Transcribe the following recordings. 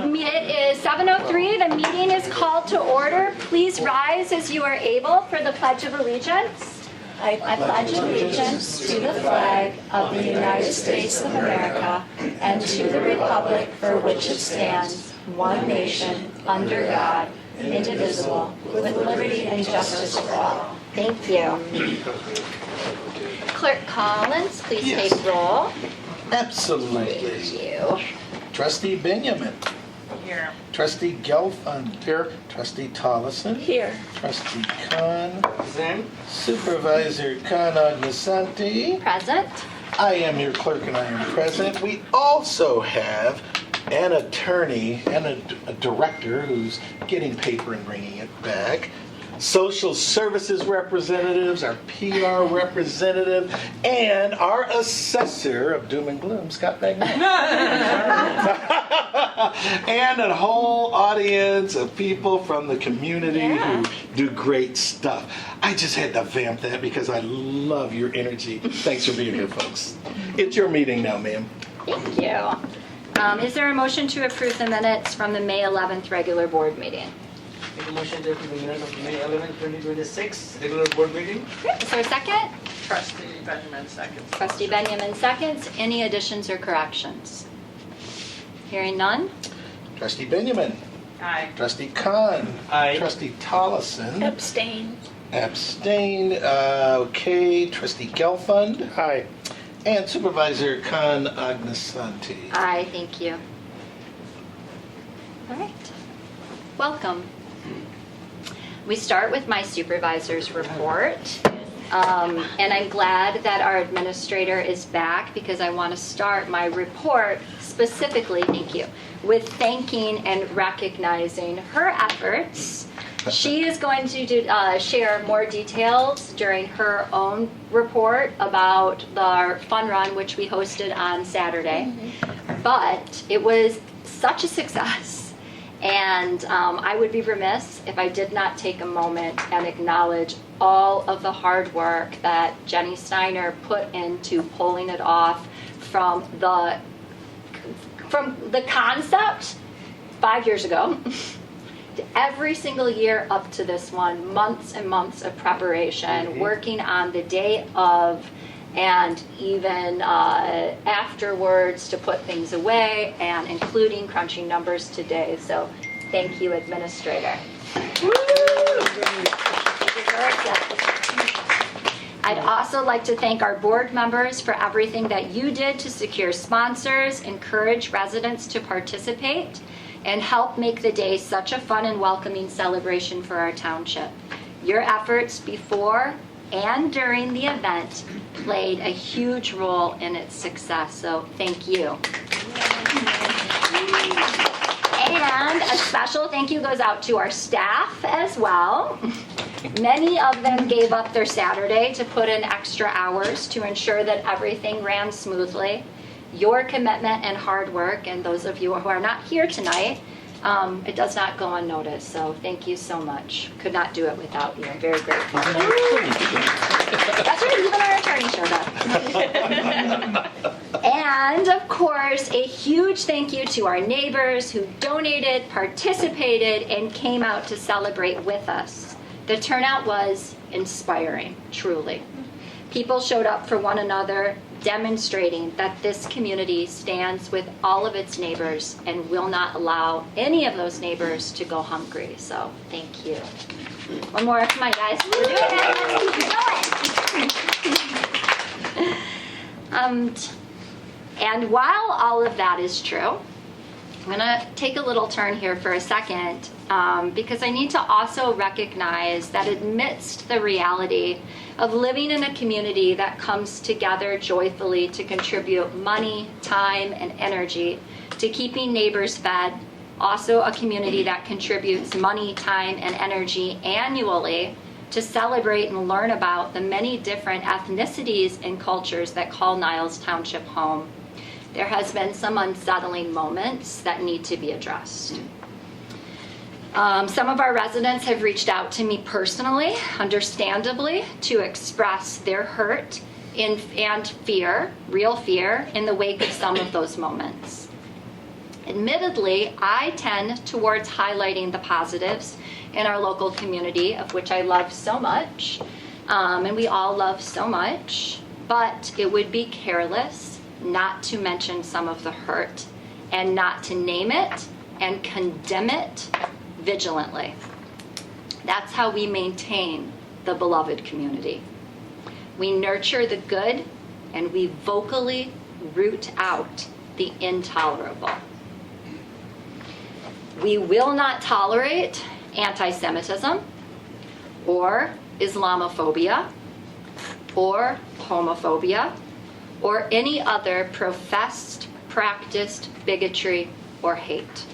It is 7:03. The meeting is called to order. Please rise as you are able for the Pledge of Allegiance. I pledge allegiance to the flag of the United States of America and to the republic for which it stands, one nation, under God, indivisible, with liberty and justice for all. Thank you. Clerk Collins, please Yes. take roll. Absolutely. Thank you. Trustee Benjamin. Here. Trustee Gelfand. Here. Trustee Tollison. Here. Trustee Khan. Present. Supervisor Khan Agnasanti. Present. I am your clerk and I am present. We also have an attorney and a director who's getting paper and bringing it back. Social services representatives, our PR representative, and our assessor of doom and gloom, Scott Bagnall. And a whole audience of people from the community who do great stuff. I just had to vamp that because I love your energy. Thanks for being here, folks. It's your meeting now, ma'am. Thank you. Is there a motion to approve the minutes from the May 11th regular board meeting? Make a motion to approve the minutes of May 11, 2026 regular board meeting. Is there a second? Trustee Benjamin, second. Trustee Benjamin seconds. Any additions or corrections? Hearing none? Trustee Benjamin. Aye. Trustee Khan. Aye. Trustee Tollison. Abstain. Abstained. Okay. Trustee Gelfand. Aye. And Supervisor Khan Agnasanti. Aye, thank you. All right. Welcome. We start with my supervisor's report. And I'm glad that our administrator is back because I want to start my report specifically, thank you, with thanking and recognizing her efforts. She is going to share more details during her own report about the fun run, which we hosted on Saturday. But it was such a success. And I would be remiss if I did not take a moment and acknowledge all of the hard work that Jenny Steiner put into pulling it off from the concept 5 years ago to every single year up to this one, months and months of preparation, working on the day of and even afterwards to put things away and including crunching numbers today. So thank you, Administrator. I'd also like to thank our board members for everything that you did to secure sponsors, encourage residents to participate, and help make the day such a fun and welcoming celebration for our township. Your efforts before and during the event played a huge role in its success, so thank you. And a special thank you goes out to our staff as well. Many of them gave up their Saturday to put in extra hours to ensure that everything ran smoothly. Your commitment and hard work, and those of you who are not here tonight, it does not go unnoticed, so thank you so much. Could not do it without you. I'm very grateful. That's right, even our attorney showed up. And of course, a huge thank you to our neighbors who donated, participated, and came out to celebrate with us. The turnout was inspiring, truly. People showed up for one another, demonstrating that this community stands with all of its neighbors and will not allow any of those neighbors to go hungry. So thank you. One more. Come on, guys. We're doing it. Let's keep going. And while all of that is true, I'm going to take a little turn here for a second because I need to also recognize that amidst the reality of living in a community that comes together joyfully to contribute money, time, and energy to keeping neighbors fed, also a community that contributes money, time, and energy annually to celebrate and learn about the many different ethnicities and cultures that call Niles Township home. There has been some unsettling moments that need to be addressed. Some of our residents have reached out to me personally, understandably, to express their hurt and fear, real fear, in the wake of some of those moments. Admittedly, I tend towards highlighting the positives in our local community, of which I love so much, and we all love so much, but it would be careless not to mention some of the hurt and not to name it and condemn it vigilantly. That's how we maintain the beloved community. We nurture the good and we vocally root out the intolerable. We will not tolerate anti-Semitism or Islamophobia or homophobia or any other professed, practiced bigotry or hate.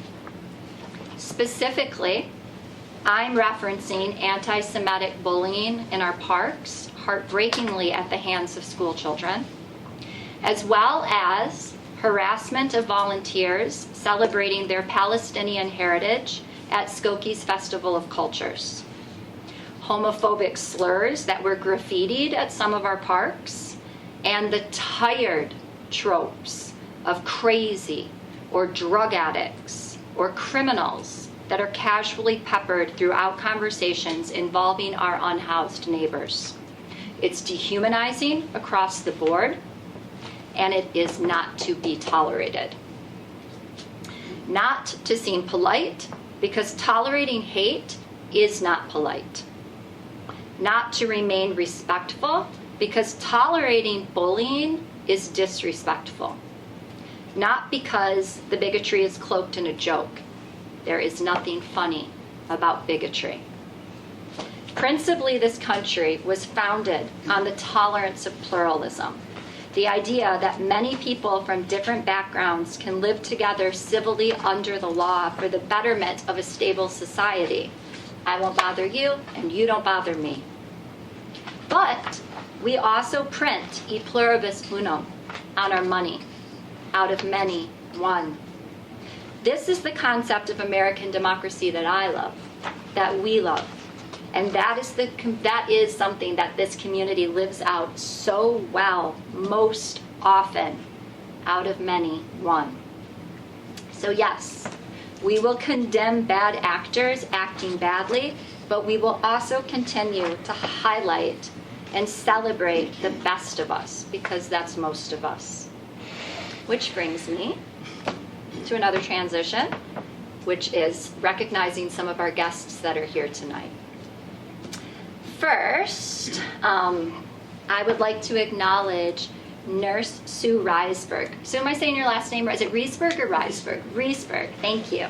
Specifically, I'm referencing anti-Semitic bullying in our parks, heartbreakingly at the hands of school children, as well as harassment of volunteers celebrating their Palestinian heritage at Skokie's Festival of Cultures, homophobic slurs that were graffitied at some of our parks, and the tired tropes of crazy or drug addicts or criminals that are casually peppered throughout conversations involving our unhoused neighbors. It's dehumanizing across the board, and it is not to be tolerated. Not to seem polite, because tolerating hate is not polite. Not to remain respectful, because tolerating bullying is disrespectful. Not because the bigotry is cloaked in a joke. There is nothing funny about bigotry. Principally, this country was founded on the tolerance of pluralism, the idea that many people from different backgrounds can live together civilly under the law for the betterment of a stable society. I won't bother you, and you don't bother me. But we also print e pluribus unum on our money. Out of many, one. This is the concept of American democracy that I love, that we love. And that is something that this community lives out so well, most often. Out of many, one. So yes, we will condemn bad actors acting badly, but we will also continue to highlight and celebrate the best of us, because that's most of us. Which brings me to another transition, which is recognizing some of our guests that are here tonight. First, I would like to acknowledge Nurse Sue Reisberg. Sue, am I saying your last name right? Is it Reisberg or Reisberg? Reisberg, thank you.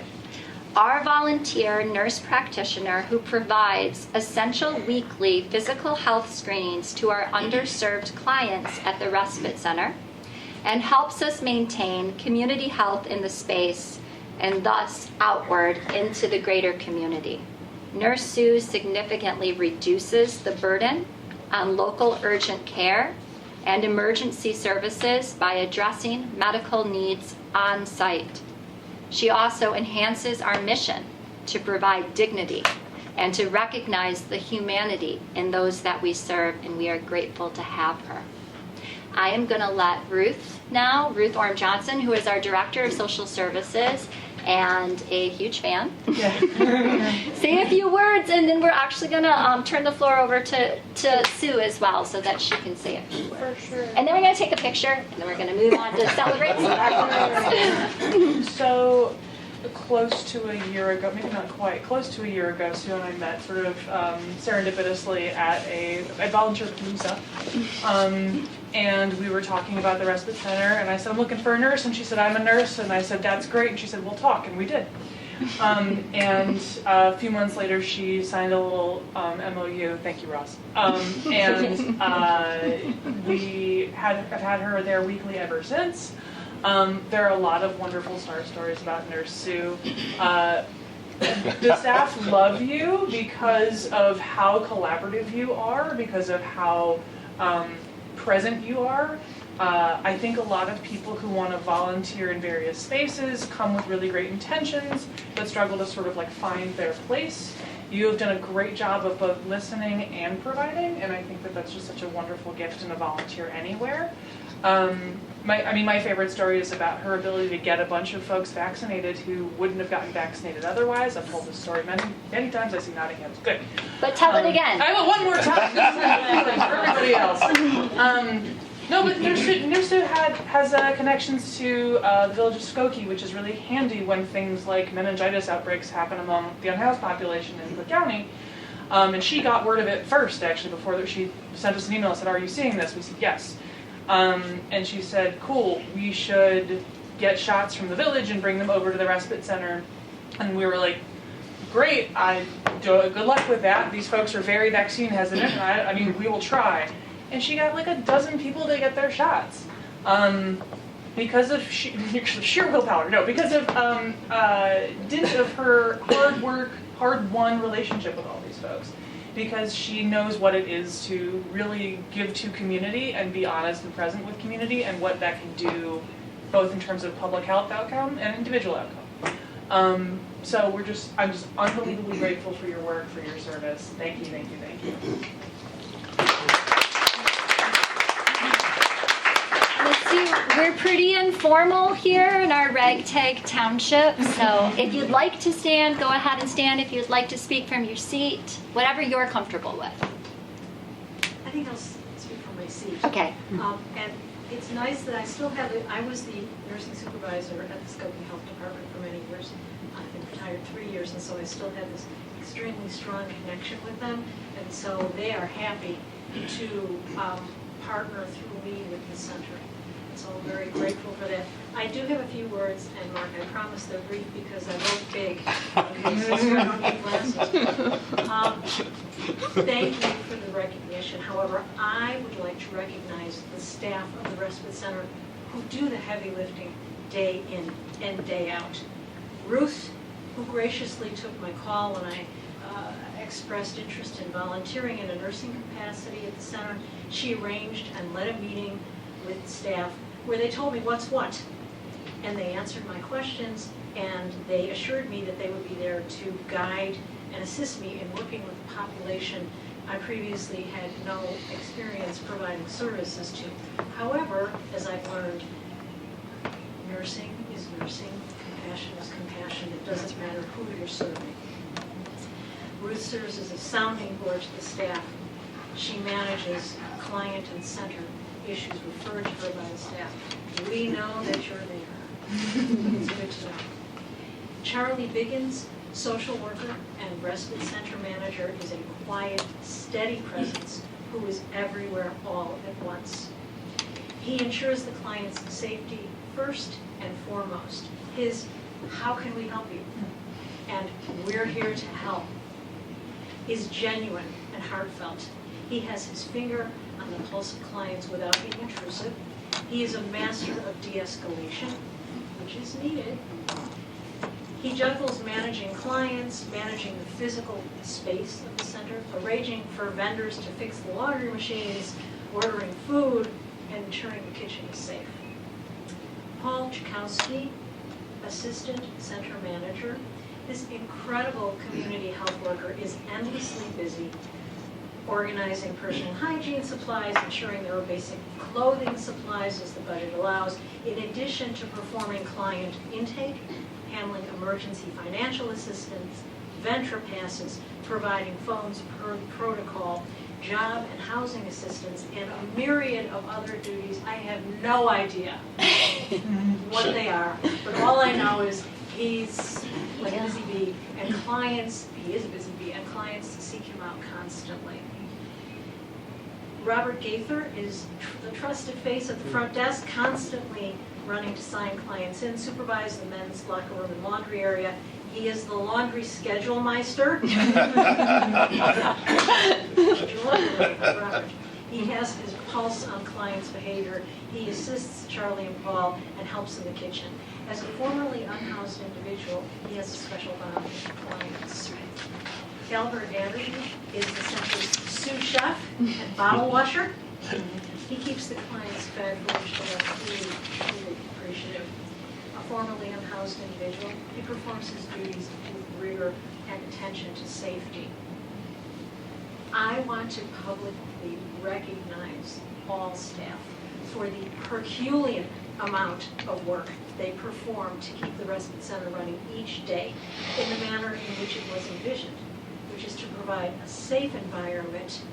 Our volunteer nurse practitioner who provides essential weekly physical health screenings to our underserved clients at the Respite Center and helps us maintain community health in the space and thus outward into the greater community. Nurse Sue significantly reduces the burden on local urgent care and emergency services by addressing medical needs on site. She also enhances our mission to provide dignity and to recognize the humanity in those that we serve, and we are grateful to have her. I am going to let Ruth Orm Johnson, who is our Director of Social Services and a huge fan, say a few words, and then we're actually going to turn the floor over to Sue as well so that she can say a few words. For sure. And then we're going to take a picture, and then we're going to move on to celebrate some. So close to a year ago, maybe not quite, close to a year ago, Sue and I met sort of serendipitously at a volunteer palooza. And we were talking about the Respite Center, and I said, I'm looking for a nurse, and she said, I'm a nurse, and I said, that's great, and she said, we'll talk, and we did. And a few months later, she signed a little MOU, thank you, Ross, and we have had her there weekly ever since. There are a lot of wonderful star stories about Nurse Sue. The staff love you because of how collaborative you are, because of how present you are. I think a lot of people who want to volunteer in various spaces come with really great intentions, but struggle to sort of like find their place. You have done a great job of both listening and providing, and I think that that's just such a wonderful gift in a volunteer anywhere. My favorite story is about her ability to get a bunch of folks vaccinated who wouldn't have gotten vaccinated otherwise. I've told this story many times. I see nodding heads. Good. But tell it again. I will one more time. For everybody else. No, but NilesTown has connections to the village of Skokie, which is really handy when things like meningitis outbreaks happen among the unhoused population in Cook County. And she got word of it first, actually, before she sent us an email and said, "Are you seeing this?" We said, "Yes." And she said, "Cool, we should get shots from the village and bring them over to the respite center." And we were like, "Great, good luck with that. These folks are very vaccine hesitant. I mean, we will try." And she got like a dozen people to get their shots. Because of sheer willpower. No, because of dint of her hard work, hard-won relationship with all these folks. Because she knows what it is to really give to community and be honest and present with community and what that can do both in terms of public health outcome and individual outcome. So I'm just unbelievably grateful for your work, for your service. Thank you, thank you, thank you. Let's see, we're pretty informal here in our ragtag township, so if you'd like to stand, go ahead and stand. If you'd like to speak from your seat, whatever you're comfortable with. I think I'll speak from my seat. Okay. And it's nice that I still have it. I was the nursing supervisor at the Skokie Health Department for many years. I've been retired 3 years, and so I still have this extremely strong connection with them. And so they are happy to partner through me with the center. So I'm very grateful for that. I do have a few words, and Mark, I promise they're brief because I wrote big. Okay, so I don't need glasses. Thank you for the recognition. However, I would like to recognize the staff of the respite center who do the heavy lifting day in and day out. Ruth, who graciously took my call when I expressed interest in volunteering in a nursing capacity at the center. She arranged and led a meeting with staff where they told me what's what, and they answered my questions, and they assured me that they would be there to guide and assist me in working with the population I previously had no experience providing services to. However, as I've learned, nursing is nursing, compassion is compassion. It doesn't matter who you're serving. Ruth serves as a sounding board to the staff. She manages client and center issues referred to her by the staff. We know that you're there. It's good to know. Charlie Biggins, social worker and respite center manager, is a quiet, steady presence who is everywhere all at once. He ensures the client's safety first and foremost. His, how can we help you? And we're here to help is genuine and heartfelt. He has his finger on the pulse of clients without being intrusive. He is a master of de-escalation, which is needed. He juggles managing clients, managing the physical space of the center, arranging for vendors to fix the laundry machines, ordering food, and ensuring the kitchen is safe. Paul Chakowski, assistant center manager. This incredible community health worker is endlessly busy organizing personal hygiene supplies, ensuring there are basic clothing supplies as the budget allows, in addition to performing client intake, handling emergency financial assistance, Ventra passes, providing phones per protocol, job and housing assistance, and a myriad of other duties. I have no idea what they are, but all I know is he's like a busy bee, and clients, he is a busy bee, and clients seek him out constantly. Robert Gaither is the trusted face at the front desk, constantly running to sign clients in, supervise the men's locker room and laundry area. He is the laundry schedule meister. Robert. He has his pulse on clients' behavior. He assists Charlie and Paul and helps in the kitchen. As a formerly unhoused individual, he has a special bond with clients. Albert Anderson is the center's sous chef and bottle washer. He keeps the clients fed, which they are truly appreciative. A formerly unhoused individual, he performs his duties with rigor and attention to safety. I want to publicly recognize all staff for the Herculean amount of work they perform to keep the respite center running each day in the manner in which it was envisioned, which is to provide a safe environment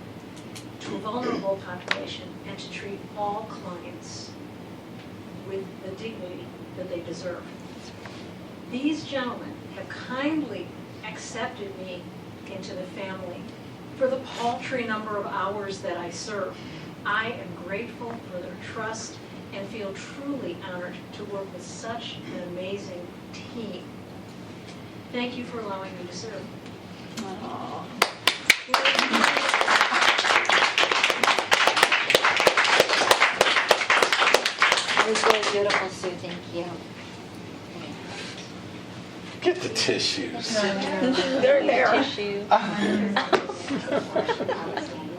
to a vulnerable population and to treat all clients with the dignity that they deserve. These gentlemen have kindly accepted me into the family for the paltry number of hours that I serve. I am grateful for their trust and feel truly honored to work with such an amazing team. Thank you for allowing me to serve. That was really beautiful, Sue. Thank you. Get the tissues. They're there.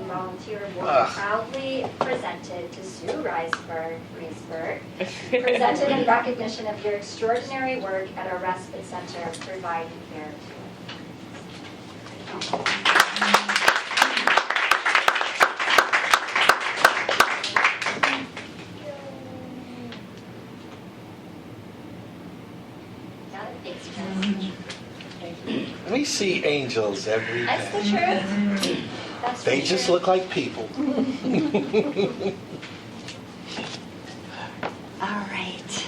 Volunteer Award proudly presented to Sue Reisberg, presented in recognition of your extraordinary work at our respite center providing care to We see angels every That's the day. truth. That's They for just sure. look like people. All right.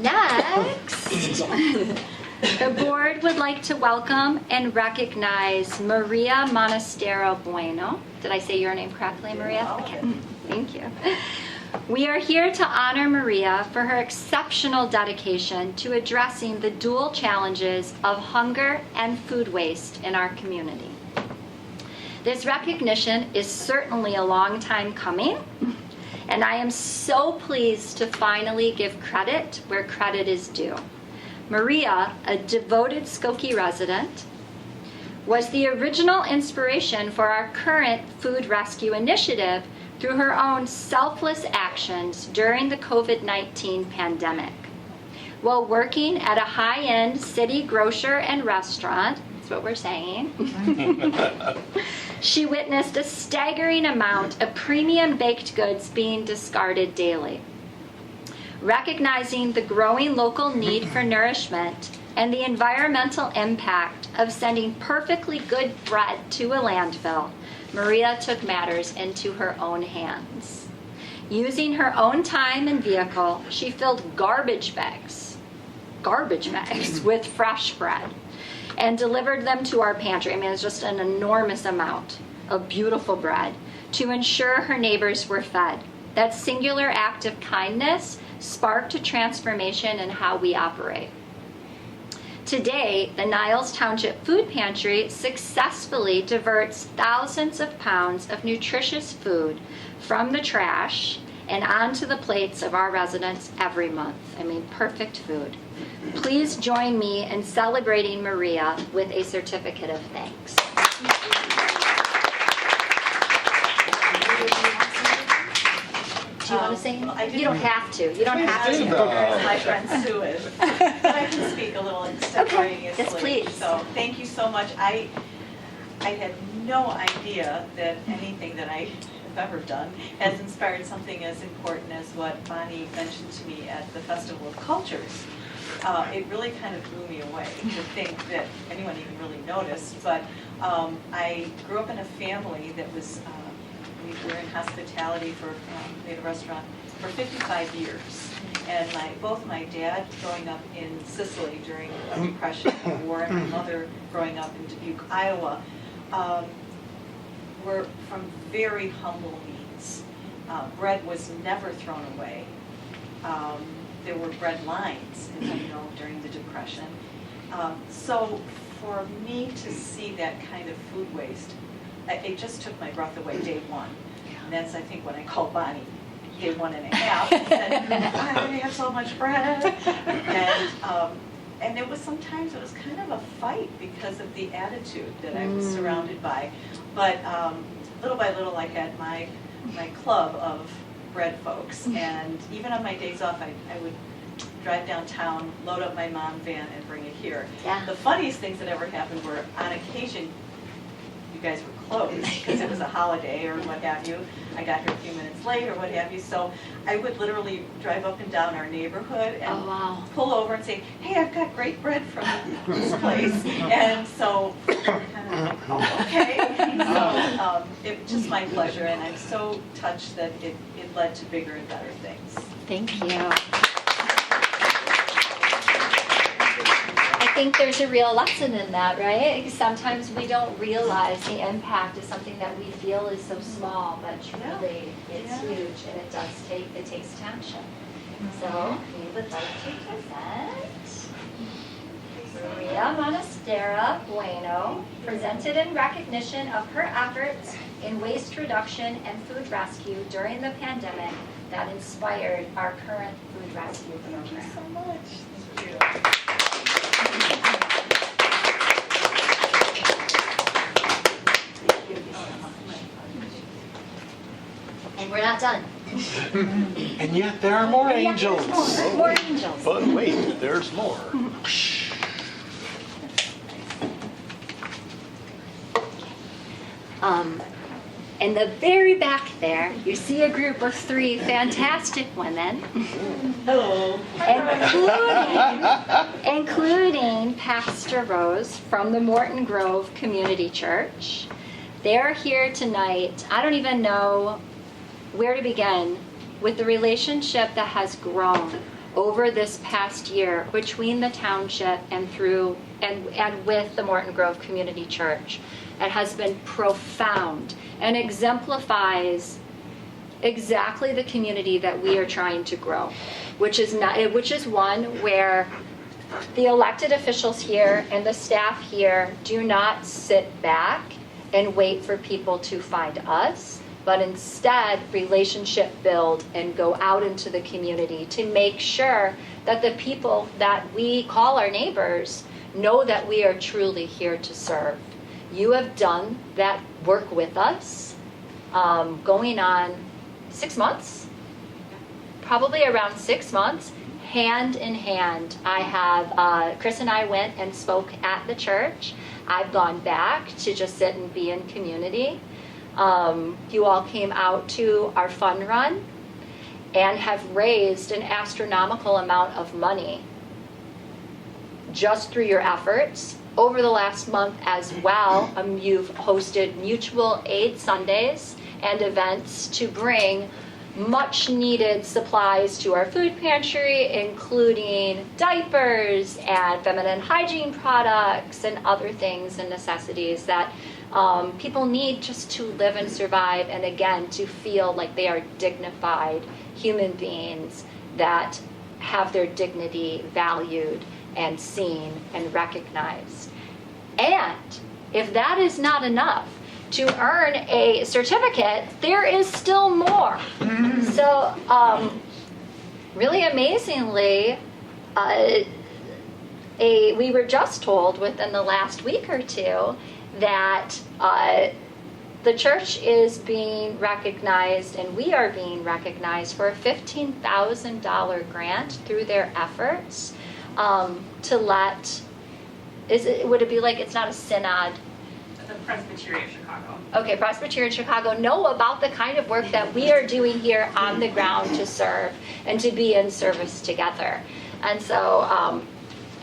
Next, the board would like to welcome and recognize Maria Monastero Bueno. Did I say your name correctly, Maria? Okay. Thank you. We are here to honor Maria for her exceptional dedication to addressing the dual challenges of hunger and food waste in our community. This recognition is certainly a long time coming, and I am so pleased to finally give credit where credit is due. Maria, a devoted Skokie resident, was the original inspiration for our current food rescue initiative through her own selfless actions during the COVID-19 pandemic. While working at a high-end city grocer and restaurant, that's what we're saying, she witnessed a staggering amount of premium baked goods being discarded daily. Recognizing the growing local need for nourishment and the environmental impact of sending perfectly good bread to a landfill, Maria took matters into her own hands. Using her own time and vehicle, she filled garbage bags with fresh bread and delivered them to our pantry. I mean, it's just an enormous amount of beautiful bread to ensure her neighbors were fed. That singular act of kindness sparked a transformation in how we operate. Today, the Niles Township Food Pantry successfully diverts thousands of pounds of nutritious food from the trash and onto the plates of our residents every month. I mean, perfect food. Please join me in celebrating Maria with a certificate of thanks. Do you want to say anything? You don't have to. You don't have to. My friend Sue is. But I can speak a little extemporaneously. Yes, please. So thank you so much. I had no idea that anything that I have ever done has inspired something as important as what Bonnie mentioned to me at the Festival of Cultures. It really kind of blew me away to think that anyone even really noticed. But I grew up in a family that was we were in hospitality for, we had a restaurant for 55 years. And both my dad growing up in Sicily during the Depression and the war, and my mother growing up in Dubuque, Iowa, were from very humble means. Bread was never thrown away. There were bread lines, during the Depression. So for me to see that kind of food waste, it just took my breath away day one. And that's, I think, when I called Bonnie day 1.5 and said, why do they have so much bread? And it was sometimes, it was kind of a fight because of the attitude that I was surrounded by. But little by little, I had my club of bread folks. And even on my days off, I would drive downtown, load up my mom van, and bring it here. Yeah. The funniest things that ever happened were, on occasion, you guys were closed because it was a holiday or what have you. I got here a few minutes late or what have you. So I would literally drive up and down our neighborhood and Oh, wow. pull over and say, hey, I've got great bread from this place. And so kind of like, oh, okay. So it was just my pleasure, and I'm so touched that it led to bigger and better things. Thank you. I think there's a real lesson in that, right? Sometimes we don't realize the impact of something that we feel is so small, but truly it's huge, and it takes township. So we would like to present Maria Monastera Bueno, presented in recognition of her efforts in waste reduction and food rescue during the pandemic that inspired our current food rescue program. Thank you so much. Thank you. And we're not done. And yet there are more Yeah, angels. there's more angels. But wait, there's more. In the very back there, you see a group of 3 fantastic women. Hello. Including Pastor Rose from the Morton Grove Community Church. They're here tonight. I don't even know where to begin with the relationship that has grown over this past year between the township and with the Morton Grove Community Church. It has been profound and exemplifies exactly the community that we are trying to grow, which is one where the elected officials here and the staff here do not sit back and wait for people to find us, but instead relationship build and go out into the community to make sure that the people that we call our neighbors know that we are truly here to serve. You have done that work with us, going on 6 months, probably around 6 months, hand in hand. Chris and I went and spoke at the church. I've gone back to just sit and be in community. You all came out to our fun run and have raised an astronomical amount of money just through your efforts. Over the last month as well, you've hosted mutual aid Sundays and events to bring much needed supplies to our food pantry, including diapers and feminine hygiene products and other things and necessities that people need just to live and survive, and again, to feel like they are dignified human beings that have their dignity valued and seen and recognized. And if that is not enough to earn a certificate, there is still more. So really amazingly, we were just told within the last week or two that the church is being recognized, and we are being recognized for a $15,000 grant through their efforts to let, would it be like, it's not a synod? The Presbyterian Chicago. Okay, Presbyterian Chicago know about the kind of work that we are doing here on the ground to serve and to be in service together. And so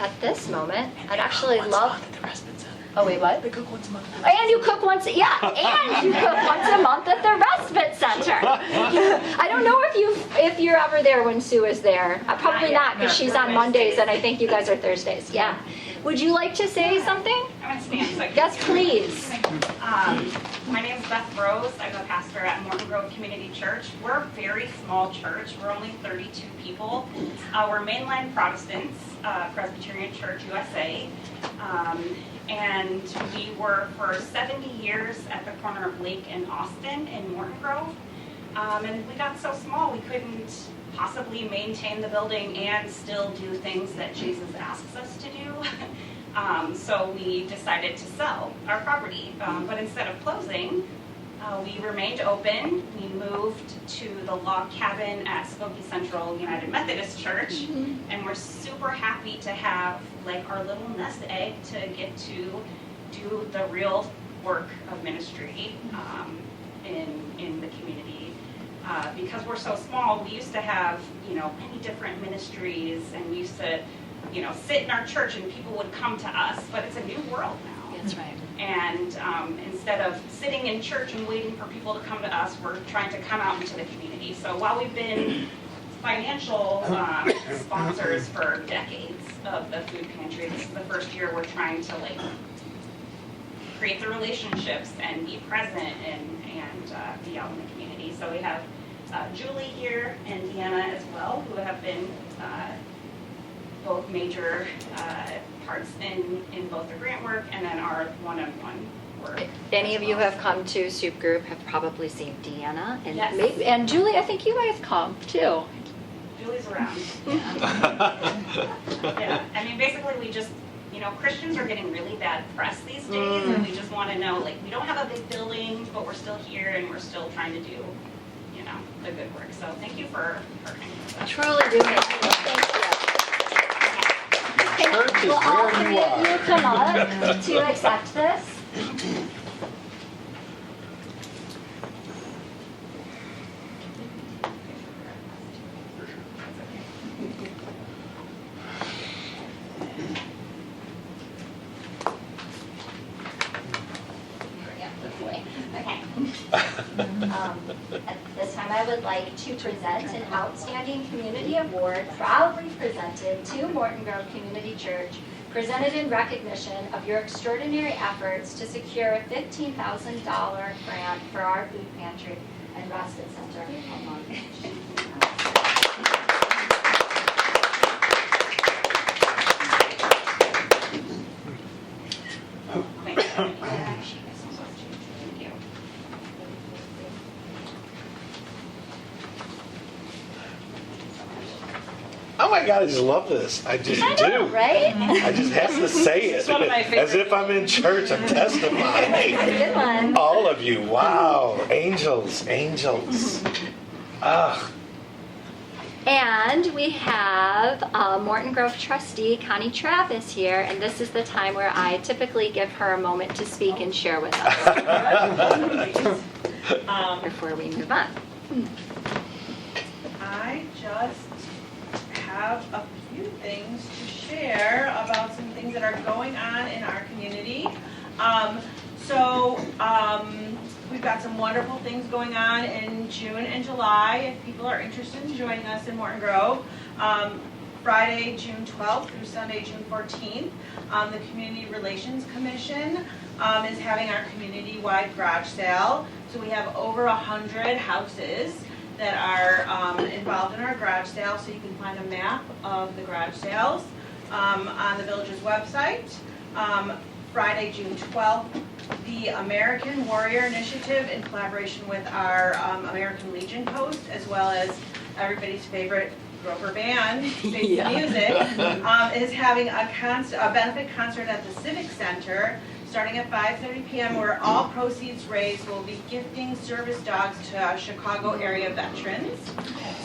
at this moment, I'd actually love... Oh, wait, what? They cook once a month. And you cook once, yeah, and you cook once a month at the respite center. I don't know if you're ever there when Sue is there. Probably not, because she's on Mondays, and I think you guys are Thursdays. Yeah. Would you like to say something? I'm going to stand so I can. Yes, please. My name is Beth Rose. I'm a pastor at Morton Grove Community Church. We're a very small church. We're only 32 people. We're mainline Protestants, Presbyterian Church USA. And we were for 70 years at the corner of Lake and Austin in Morton Grove. And we got so small we couldn't possibly maintain the building and still do things that Jesus asks us to do. So we decided to sell our property. But instead of closing, we remained open. We moved to the log cabin at Skokie Central United Methodist Church. And we're super happy to have like our little nest egg to get to do the real work of ministry in the community. Because we're so small, we used to have, many different ministries, and we used to, sit in our church and people would come to us, but it's a new world now. That's right. And instead of sitting in church and waiting for people to come to us, we're trying to come out into the community. So while we've been financial sponsors for decades of the food pantry, this is the first year we're trying to create the relationships and be present and be out in the community. So we have Julie here and Deanna as well, who have been both major parts in both the grant work and then our one-on-one work. Any of you who have come to Soup Group have probably seen Deanna and Yes. and Julie. I think you might have come too. Julie's around. Yeah, I mean, basically we just, Christians are getting really bad press these days, and we just want to know, we don't have a big building, but we're still here and we're still trying to do, the good work. So thank you for partnering with us. Truly do. Thank you. Church is Will all where three you of you are. come up to accept this? Yeah, hopefully. Okay. At this time, I would like to present an Outstanding Community Award proudly presented to Morton Grove Community Church, presented in recognition of your extraordinary efforts to secure a $15,000 grant for our food pantry and respite center on Long Beach. Thank you. Oh my God, I just love this. I just I do. know, right? I just have to say it. It's one of my As if I'm in church, I'm testifying. Good one. All of you, wow. Angels, angels. Ah, And we have Morton Grove trustee Connie Travis here, and this is the time where I typically give her a moment to speak and share with us before we move on. I just have a few things to share about some things that are going on in our community. We've got some wonderful things going on in June and July. If people are interested in joining us in Morton Grove, Friday, June 12th through Sunday, June 14th, the Community Relations Commission is having our community-wide garage sale. So we have over 100 houses that are involved in our garage sale. So you can find a map of the garage sales on the village's website. Friday, June 12th, the American Warrior Initiative, in collaboration with our American Legion Post, as well as everybody's favorite Grover Band, Face the Music, is having a benefit concert at the Civic Center starting at 5:30 p.m. where all proceeds raised will be gifting service dogs to Chicago area veterans.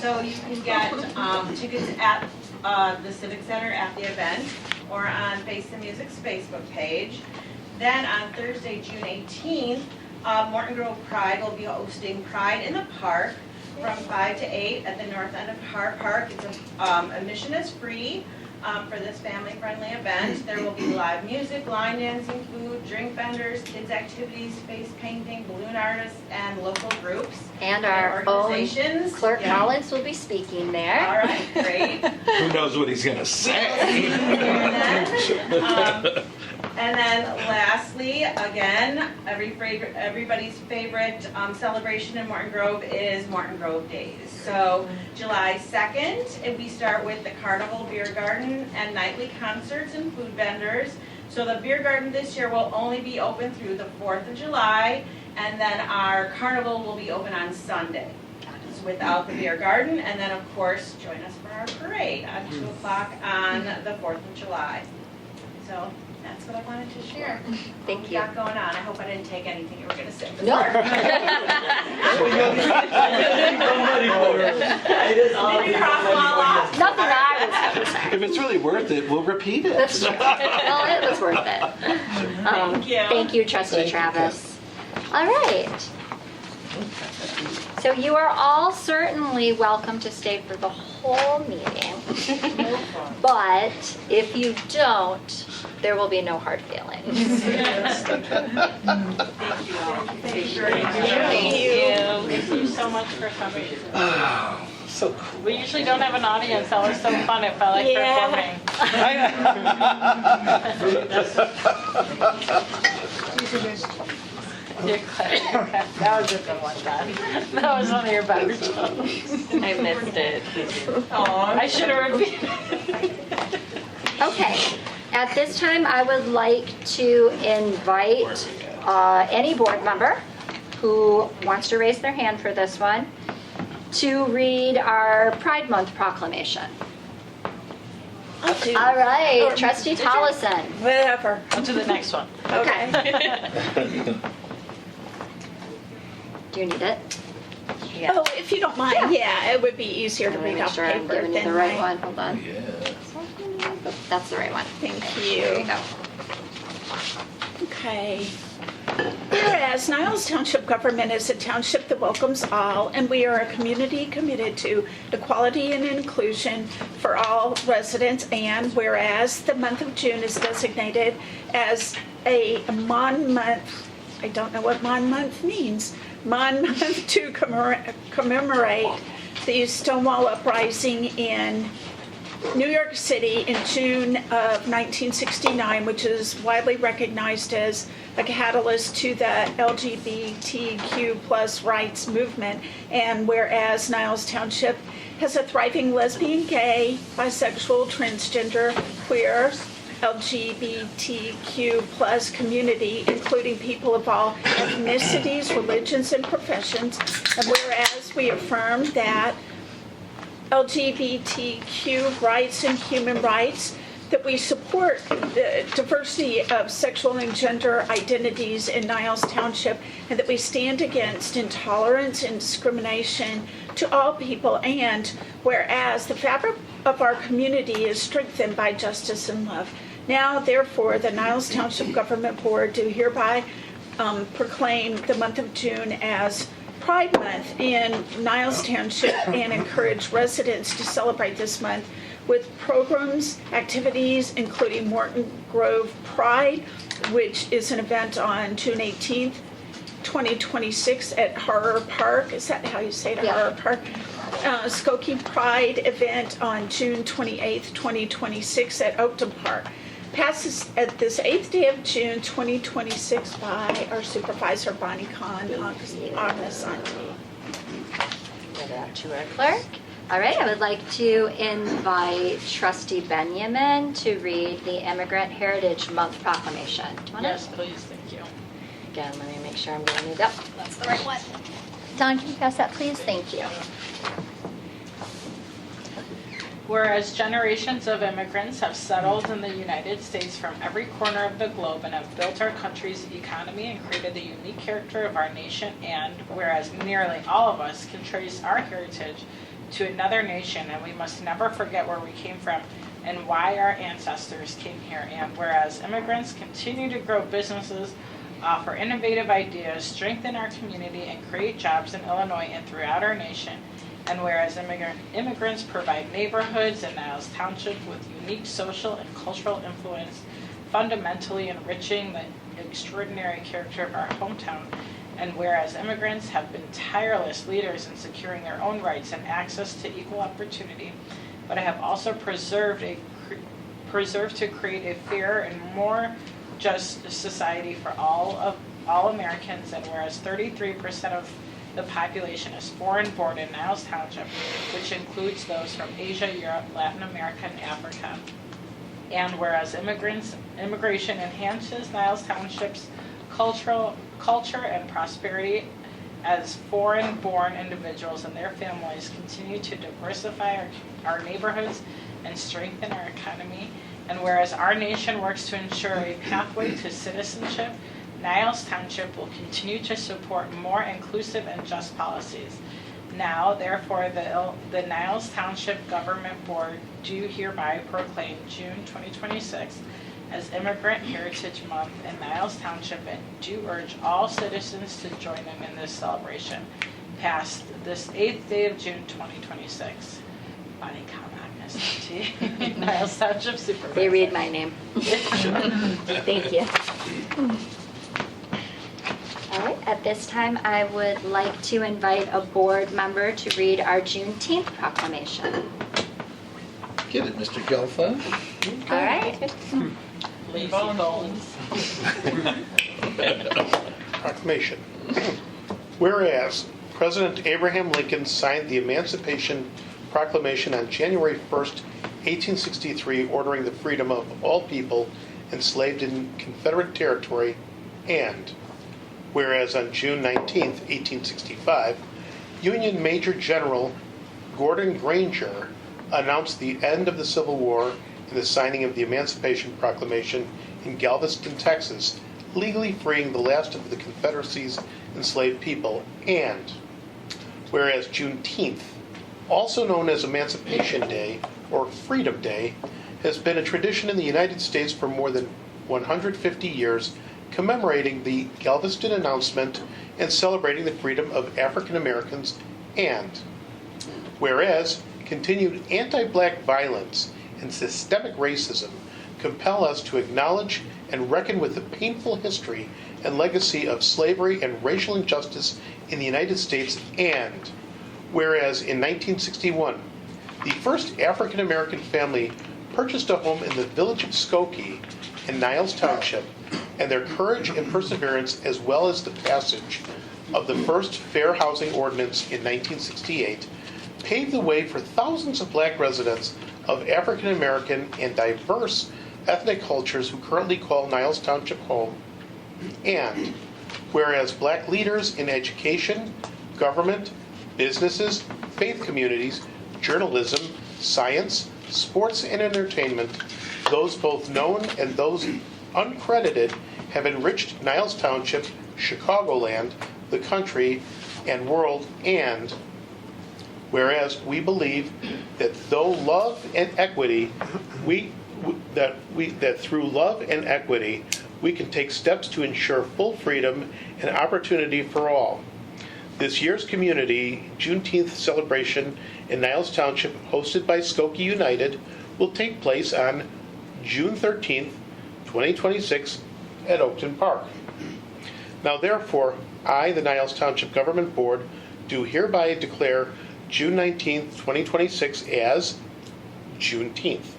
So you can get tickets at the Civic Center at the event or on Face the Music's Facebook page. Then on Thursday, June 18th, Morton Grove Pride will be hosting Pride in the Park from 5 to 8 at the north end of Har Park. It's admission is free for this family-friendly event. There will be live music, line dancing, food, drink vendors, kids activities, face painting, balloon artists, and local groups. And our own organizations. Clerk Yeah. Collins will be speaking there. All right, great. who knows what he's going to say? And then lastly, again, everybody's favorite celebration in Morton Grove is Morton Grove Days. So July 2nd, we start with the Carnival Beer Garden and nightly concerts and food vendors. So the beer garden this year will only be open through the 4th of July, and then our carnival will be open on Sunday without the beer garden. And then, of course, join us for our parade at 2 o'clock on the 4th of July. So So that's what I wanted to share. Thank We you. got going on. I hope I didn't take anything you were going to say. No. Did you cross them all off? Nothing I was going to say. If it's really worth it, we'll repeat it. That's true. Well, it was worth it. Thank you. Thank you, Trustee Thank you, Travis. All right. So you are all certainly welcome to stay for the whole meeting. But if you don't, there will be no hard feelings. Thank you so much for coming. Oh, so cool. We usually don't have an audience, that was so fun, it felt like performing. You're good. That was a good one, Don. That was one of your better jokes. I missed it. I should have repeated it. Okay. At this time, I would like to invite any board member who wants to raise their hand for this one to read our Pride Month proclamation. All right, Trustee Tollison. Whatever. On to the next one. Okay. Do you need it? Oh, if you don't mind, yeah, it would be easier to Let me read make off sure I'm paper giving you than the right my- one. Hold on. Yeah. Oh, that's the right one. Thank There you you. go. Okay. Whereas Niles Township Government is a township that welcomes all, and we are a community committed to equality and inclusion for all residents, and whereas the month of June is designated as a Mon Month, I don't know what Mon Month means, Mon Month to commemorate the Stonewall Uprising in New York City in June of 1969, which is widely recognized as a catalyst to the LGBTQ plus rights movement. And whereas Niles Township has a thriving lesbian, gay, bisexual, transgender, queer, LGBTQ plus community, including people of all ethnicities, religions, and professions. And whereas we affirm that LGBTQ rights and human rights, that we support the diversity of sexual and gender identities in Niles Township, and that we stand against intolerance and discrimination to all people, and whereas the fabric of our community is strengthened by justice and love. Now, therefore, the Niles Township Government Board do hereby proclaim the month of June as Pride Month in Niles Township and encourage residents to celebrate this month with programs, activities, including Morton Grove Pride, which is an event on June 18th, 2026 at Horror Park. Is that how you say it? Yeah. Horror Park. Skokie Pride event on June 28th, 2026 at Oakton Park. Passes at this 8th day of June 2026 by our supervisor Bonnie Kahn on the Sun. Give it out to our clerk. All right, I would like to invite Trustee Benjamin to read the Immigrant Heritage Month proclamation. Do you want Yes, please, thank you. Again, let me make sure I'm getting it up. That's the right one. Don, can you pass that, please? Thank you. Whereas generations of immigrants have settled in the United States from every corner of the globe and have built our country's economy and created the unique character of our nation, and whereas nearly all of us can trace our heritage to another nation, and we must never forget where we came from and why our ancestors came here, and whereas immigrants continue to grow businesses, offer innovative ideas, strengthen our community, and create jobs in Illinois and throughout our nation, and whereas immigrants provide neighborhoods in Niles Township with unique social and cultural influence, fundamentally enriching the extraordinary character of our hometown, and whereas immigrants have been tireless leaders in securing their own rights and access to equal opportunity, but have also preserved to create a fairer and more just society for all Americans, and whereas 33% of the population is foreign-born in Niles Township, which includes those from Asia, Europe, Latin America, and Africa. And whereas immigration enhances Niles Township's culture and prosperity as foreign-born individuals and their families continue to diversify our neighborhoods and strengthen our economy. And whereas our nation works to ensure a pathway to citizenship, Niles Township will continue to support more inclusive and just policies. Now, therefore, the Niles Township Government Board do hereby proclaim June 2026 as Immigrant Heritage Month in Niles Township and do urge all citizens to join them in this celebration. Passed this 8th day of June 2026. Bonnie Kamak, ST, Niles Township Supervisor. They read my name. Thank you. All right, at this time, I would like to invite a board member to read our Juneteenth proclamation. Get it, Mr. Gelfa. All right. Lazy bones. Proclamation. Whereas President Abraham Lincoln signed the Emancipation Proclamation on January 1st, 1863, ordering the freedom of all people enslaved in Confederate territory, and whereas on June 19th, 1865, Union Major General Gordon Granger announced the end of the Civil War in the signing of the Emancipation Proclamation in Galveston, Texas, legally freeing the last of the Confederacy's enslaved people, and whereas Juneteenth, also known as Emancipation Day or Freedom Day, has been a tradition in the United States for more than 150 years, commemorating the Galveston announcement and celebrating the freedom of African Americans, and whereas continued anti-black violence and systemic racism compel us to acknowledge and reckon with the painful history and legacy of slavery and racial injustice in the United States, and whereas in 1961, the first African American family purchased a home in the village of Skokie in Niles Township, and their courage and perseverance, as well as the passage of the first Fair Housing Ordinance in 1968, paved the way for thousands of black residents of African American and diverse ethnic cultures who currently call Niles Township home. And whereas black leaders in education, government, businesses, faith communities, journalism, science, sports, and entertainment, those both known and those uncredited, have enriched Niles Township, Chicagoland, the country, and world, and whereas we believe that through love and equity, we can take steps to ensure full freedom and opportunity for all. This year's community Juneteenth celebration in Niles Township, hosted by Skokie United, will take place on June 13th, 2026 at Oakton Park. Now therefore, I, the Niles Township Government Board, do hereby declare June 19th, 2026 as Juneteenth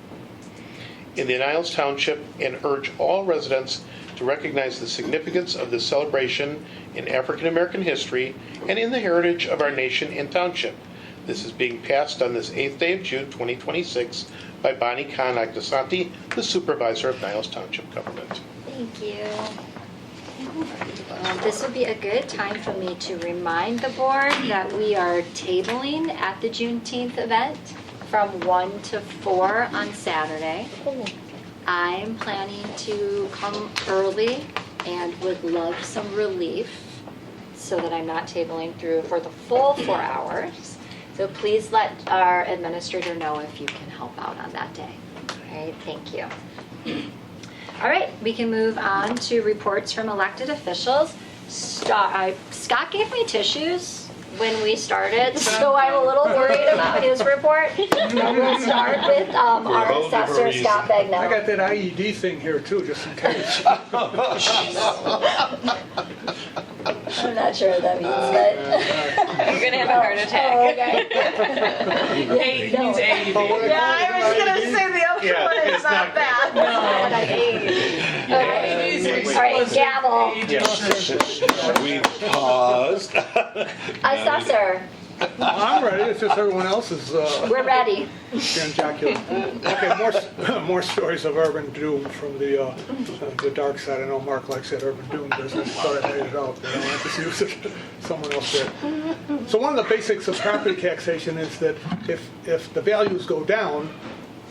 in the Niles Township, and urge all residents to recognize the significance of this celebration in African American history and in the heritage of our nation and township. This is being passed on this 8th day of June 2026 by Bonnie Kanak DeSanti, the Supervisor of Niles Township Government. Thank you. This would be a good time for me to remind the board that we are tabling at the Juneteenth event from 1 to 4 on Saturday. I'm planning to come early and would love some relief so that I'm not tabling through for the full 4 hours. So please let our administrator know if you can help out on that day. All right, thank you. All right, we can move on to reports from elected officials. Scott gave me tissues when we started, so I'm a little worried about his report. But we'll start with our assessor, Scott Bagnell. I got that IED thing here too, just in case. I'm not sure what that means, but... You're gonna have a heart attack. Oh, okay. Eight means 80. Yeah, I was gonna say the other one is not bad. What I ate. Okay. All right, gavel. We paused. Assessor, I'm ready, it's just everyone else is we're ready. getting jocular. Okay, more stories of urban doom from the dark side. I know Mark likes that urban doom business, thought I made it out, but I want to see what someone else did. So one of the basics of property taxation is that if the values go down,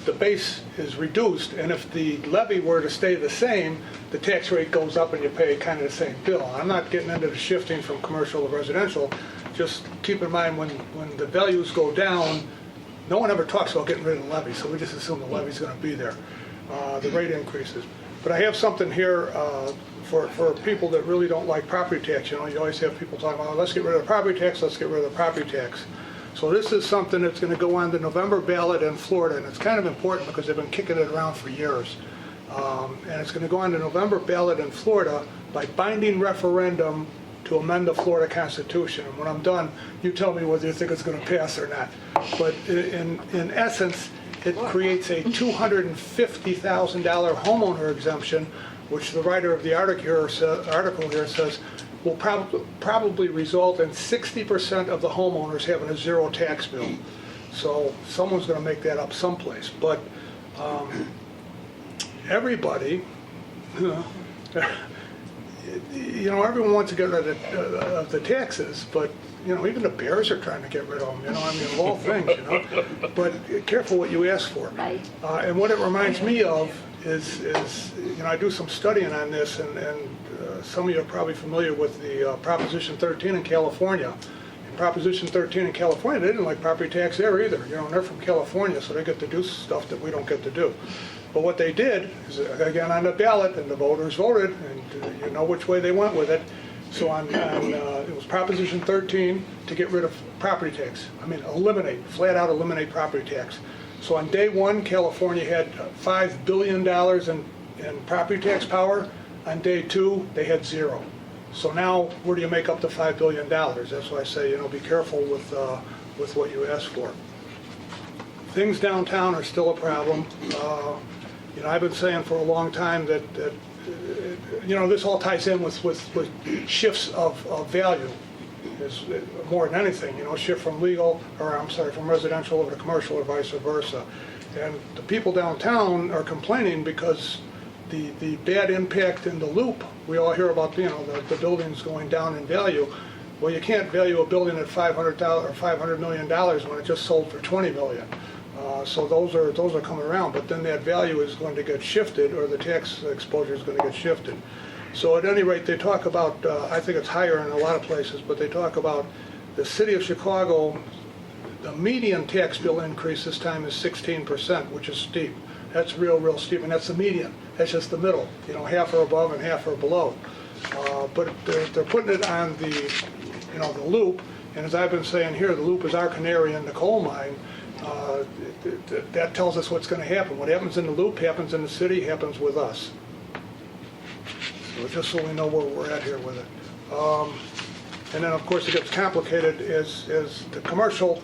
the base is reduced, and if the levy were to stay the same, the tax rate goes up and you pay kind of the same bill. I'm not getting into the shifting from commercial to residential. Just keep in mind when the values go down, no one ever talks about getting rid of the levy, so we just assume the levy's going to be there. The rate increases. But I have something here for people that really don't like property tax. You know, you always have people talking about, let's get rid of the property tax, let's get rid of the property tax. So this is something that's going to go on the November ballot in Florida, and it's kind of important because they've been kicking it around for years. And it's going to go on the November ballot in Florida by binding referendum to amend the Florida Constitution. And when I'm done, you tell me whether you think it's going to pass or not. But in essence, it creates a $250,000 homeowner exemption, which the writer of the article here says will probably result in 60% of the homeowners having a zero tax bill. So someone's going to make that up someplace. But everybody, everyone wants to get rid of the taxes, but even the bears are trying to get rid of them, of all things, But careful what you ask for. Right. And what it reminds me of is I do some studying on this, and some of you are probably familiar with the Proposition 13 in California. In Proposition 13 in California, they didn't like property tax there either. And they're from California, so they get to do stuff that we don't get to do. But what they did is, again, on the ballot, and the voters voted, and you know which way they went with it. So it was Proposition 13 to get rid of property tax. Flat out eliminate property tax. So on day one, California had $5 billion in property tax power. On day two, they had zero. So now, where do you make up the $5 billion? That's why I say, be careful with what you ask for. Things downtown are still a problem. I've been saying for a long time that this all ties in with shifts of value, is more than anything. Shift from from residential over to commercial or vice versa. And the people downtown are complaining because the bad impact in the loop. We all hear about the buildings going down in value. Well, you can't value a building at $500 or $500 million when it just sold for $20 million. So those are coming around, but then that value is going to get shifted, or the tax exposure is going to get shifted. So at any rate, they talk about, I think it's higher in a lot of places, but they talk about the city of Chicago, the median tax bill increase this time is 16%, which is steep. That's real steep, and that's the median. That's just the middle. Half are above and half are below. But they're putting it on the loop, and as I've been saying here, the loop is our canary in the coal mine. That tells us what's going to happen. What happens in the loop happens in the city, happens with us. So just so we know where we're at here with it. And then, of course, it gets complicated as the commercial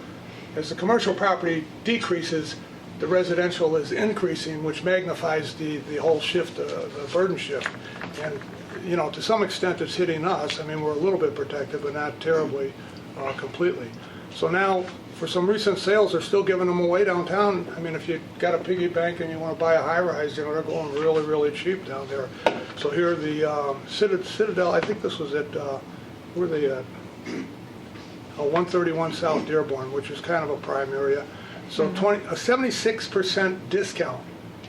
property decreases, the residential is increasing, which magnifies the whole shift, the burden shift. And, to some extent, it's hitting us. We're a little bit protected, but not terribly, completely. So now, for some recent sales, they're still giving them away downtown. If you got a piggy bank and you want to buy a high-rise, they're going really cheap down there. So here, the Citadel, I think this was at, where are they at? 131 South Dearborn, which is kind of a prime area. So a 76% discount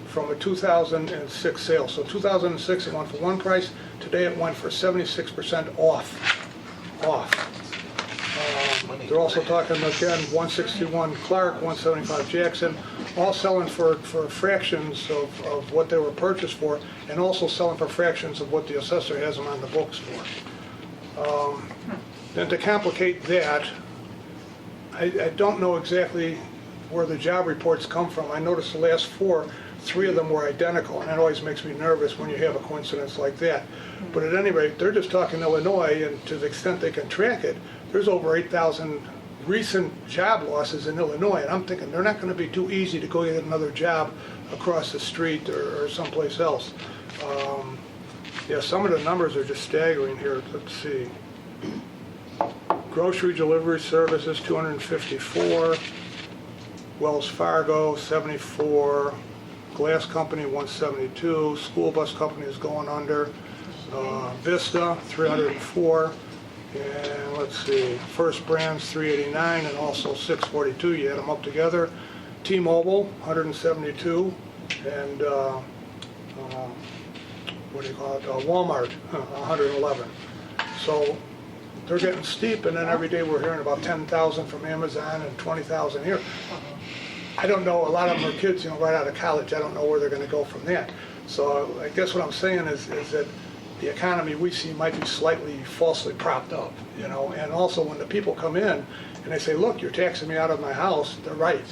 from a 2006 sale. So 2006, it went for one price. Today, it went for 76% off. They're also talking, again, 161 Clark, 175 Jackson, all selling for fractions of what they were purchased for, and also selling for fractions of what the assessor has them on the books for. Then to complicate that, I don't know exactly where the job reports come from. I noticed the last 3 of them were identical, and that always makes me nervous when you have a coincidence like that. But at any rate, they're just talking Illinois, and to the extent they can track it, there's over 8,000 recent job losses in Illinois, and I'm thinking they're not going to be too easy to go get another job across the street or someplace else. Some of the numbers are just staggering here. Let's see. Grocery delivery services, 254. Wells Fargo, 74. Glass company, 172. School bus company is going under. Vista, 304. And let's see, First Brands, 389, and also 642. You add them up together. T-Mobile, 172, and Walmart, 111. So they're getting steep, and then every day we're hearing about 10,000 from Amazon and 20,000 here. I don't know, a lot of them are kids, right out of college. I don't know where they're going to go from that. So I guess what I'm saying is that the economy we see might be slightly falsely propped up, and also when the people come in and they say, look, you're taxing me out of my house, they're right.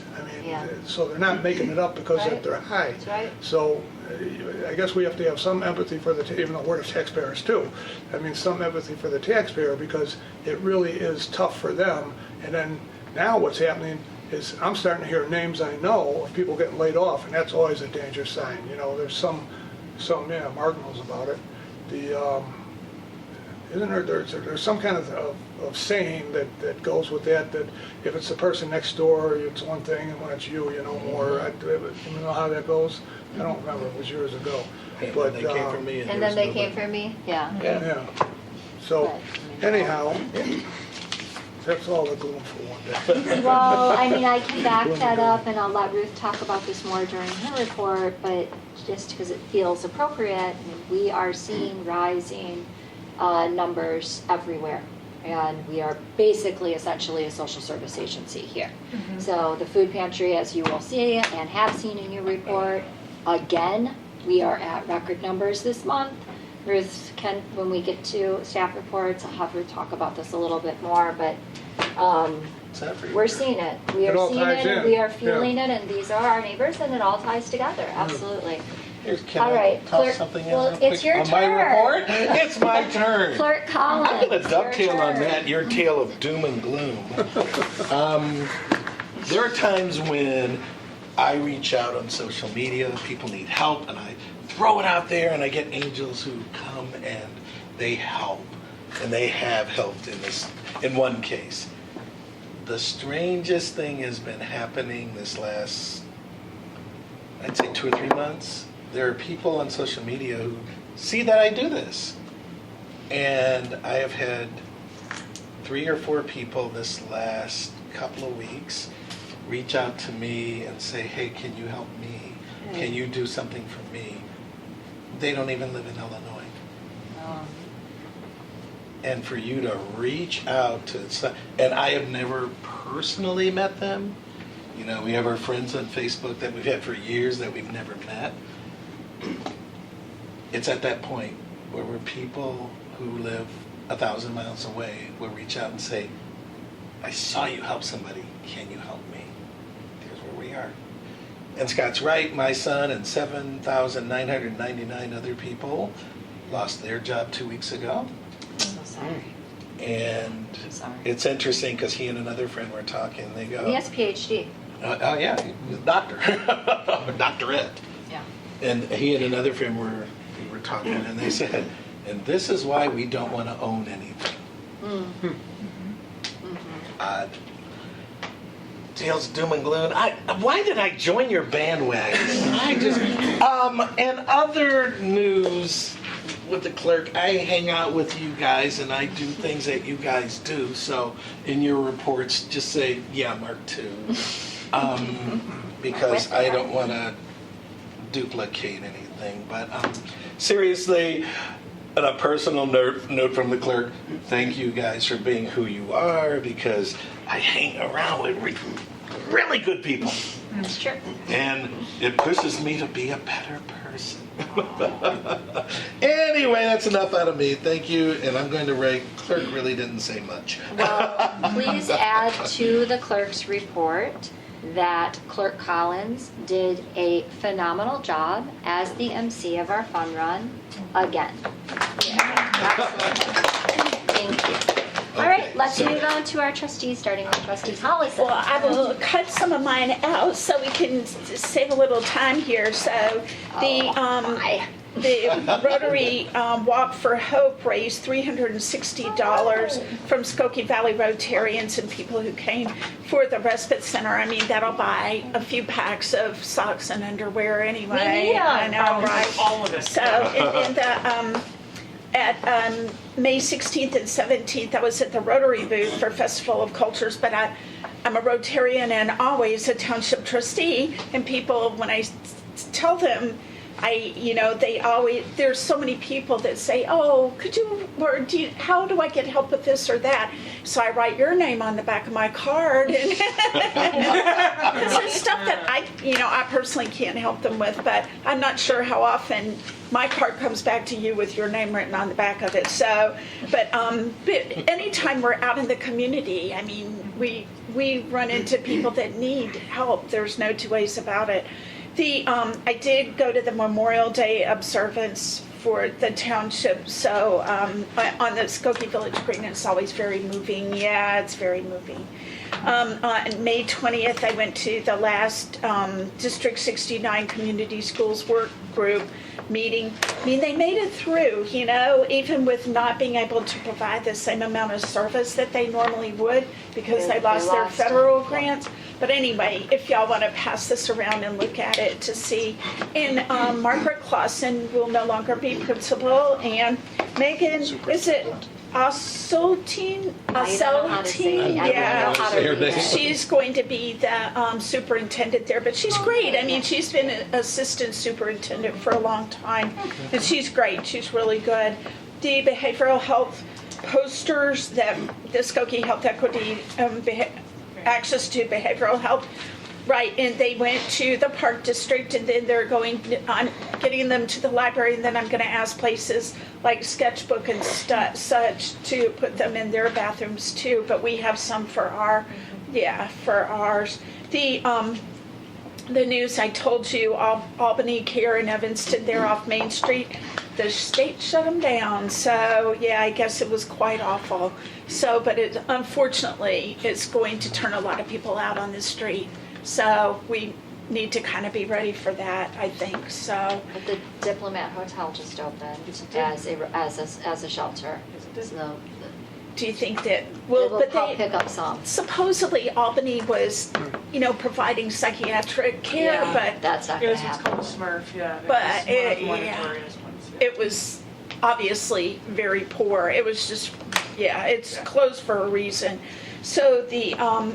So they're not making it up because they're high. That's right. So I guess we have to have some empathy for even though we're the taxpayers too. Some empathy for the taxpayer because it really is tough for them. And then now what's happening is I'm starting to hear names I know of people getting laid off, and that's always a dangerous sign. There's some Mark knows about it. Isn't there's some kind of saying that goes with that if it's the person next door, it's one thing, and when it's you, more. You know how that goes? I don't remember. It was years ago. But they came from me. And then they came for me, Yeah. So anyhow, that's all the gloom for one day. Well, I can back that up, and I'll let Ruth talk about this more during her report, but just because it feels appropriate, we are seeing rising numbers everywhere. And we are basically essentially a social service agency here. Mm-hmm. So the food pantry, as you will see and have seen in your report, again, we are at record numbers this month. Ruth can, when we get to staff reports, I'll have her talk about this a little bit more, but we're seeing it. We are seeing it, and we are feeling it, and these are our neighbors, and it all ties together, absolutely. All right, tell Clerk, something well, it's your on turn. my report? It's my turn. Clerk Collins. I'm going to dovetail on that, your tale of doom and gloom. There are times when I reach out on social media, people need help, and I throw it out there, and I get angels who come and they help, and they have helped in one case. The strangest thing has been happening this last, I'd say 2 or 3 months. There are people on social media who see that I do this. And I have had 3 or 4 people this last couple of weeks reach out to me and say, hey, can you help me? Can you do something for me? They don't even live in Illinois. And for you to reach out to, and I have never personally met them. We have our friends on Facebook that we've had for years that we've never met. It's at that point where we're people who live 1,000 miles away will reach out and say, I saw you help somebody. Can you help me? Here's where we are. And Scott's right. My son and 7,999 other people lost their job 2 weeks ago. I'm so sorry. And it's interesting because he and another friend were talking. They go, he has a PhD. Oh yeah, he's a doctor, doctorate. Yeah. And he and another friend were talking, and they said, and this is why we don't want to own anything. Mm-hmm. Odd. Tales of doom and gloom. Why did I join your bandwagon? And other news with the clerk, I hang out with you guys and I do things that you guys do. So in your reports, just say, yeah, Mark too. Because I don't want to duplicate anything. But seriously, on a personal note from the clerk, thank you guys for being who you are, because I hang around with really good people. That's true. And it pushes me to be a better person. Anyway, that's enough out of me. Thank you. And I'm going to write, clerk really didn't say much. Well, please add to the clerk's report that Clerk Collins did a phenomenal job as the MC of our fun run again. Absolutely. Thank you. All right, let's move on to our trustees, starting with trustees Hollison. Well, I will cut some of mine out so we can save a little time here. So the Rotary Walk for Hope raised $360 from Skokie Valley Rotarians and people who came for the respite center. I mean, that'll buy a few packs of socks and underwear anyway. We need 'em. I know, right? All of it. So, at May 16th and 17th, I was at the Rotary booth for Festival of Cultures, but I'm a Rotarian and always a township trustee, and people, when I tell them, they always, there's so many people that say, oh, how do I get help with this or that? So I write your name on the back of my card. And because it's stuff that I personally can't help them with, but I'm not sure how often my card comes back to you with your name written on the back of it. So, but anytime we're out in the community, I mean, we run into people that need help. There's no two ways about it. I did go to the Memorial Day observance for the township, so on the Skokie Village Green, it's always very moving. Yeah, it's very moving. On May 20th, I went to the last District 69 Community Schools Work Group meeting. I mean, they made it through, even with not being able to provide the same amount of service that they normally would because they lost their federal grants. But anyway, if y'all want to pass this around and look at it to see. And Margaret Clausen will no longer be principal. And Megan, is it Asseltine? Yeah. She's going to be the superintendent there. But she's great. I mean, she's been an assistant superintendent for a long time. And she's great. She's really good. The behavioral health posters that the Skokie Health Equity access to behavioral health, right, and they went to the park district, and then I'm getting them to the library, and then I'm going to ask places like Sketchbook and such to put them in their bathrooms too, but we have some for ours. The news I told you, Albany Care in Evanston, they're off Main Street. The state shut them down, so yeah, I guess it was quite awful. So, but unfortunately, it's going to turn a lot of people out on the street. So we need to kind of be ready for that, I think. So. But the Diplomat Hotel just opened as a shelter. So, do you think that they'll pick up some? Supposedly Albany was, providing psychiatric care, but that's not going to It's happen. called Smurf, yeah. But it was obviously very poor. It was just, it's closed for a reason. So the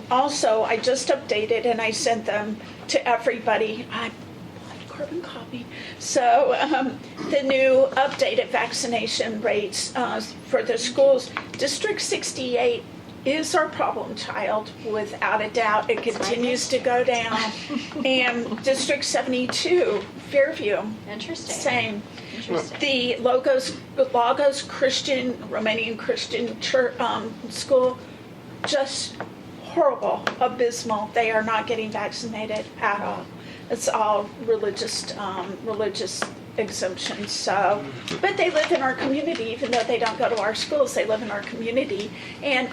also I just updated and I sent them to everybody. I bought a carbon copy. So the new updated vaccination rates for the schools. District 68 is our problem child, without a doubt. It continues to go down. And District 72, Fairview, Interesting. same. Interesting. The Lagos Romanian Christian church, school, just horrible, abysmal. They are not getting vaccinated at all. It's all religious exemptions. So, but they live in our community, even though they don't go to our schools. They live in our community. And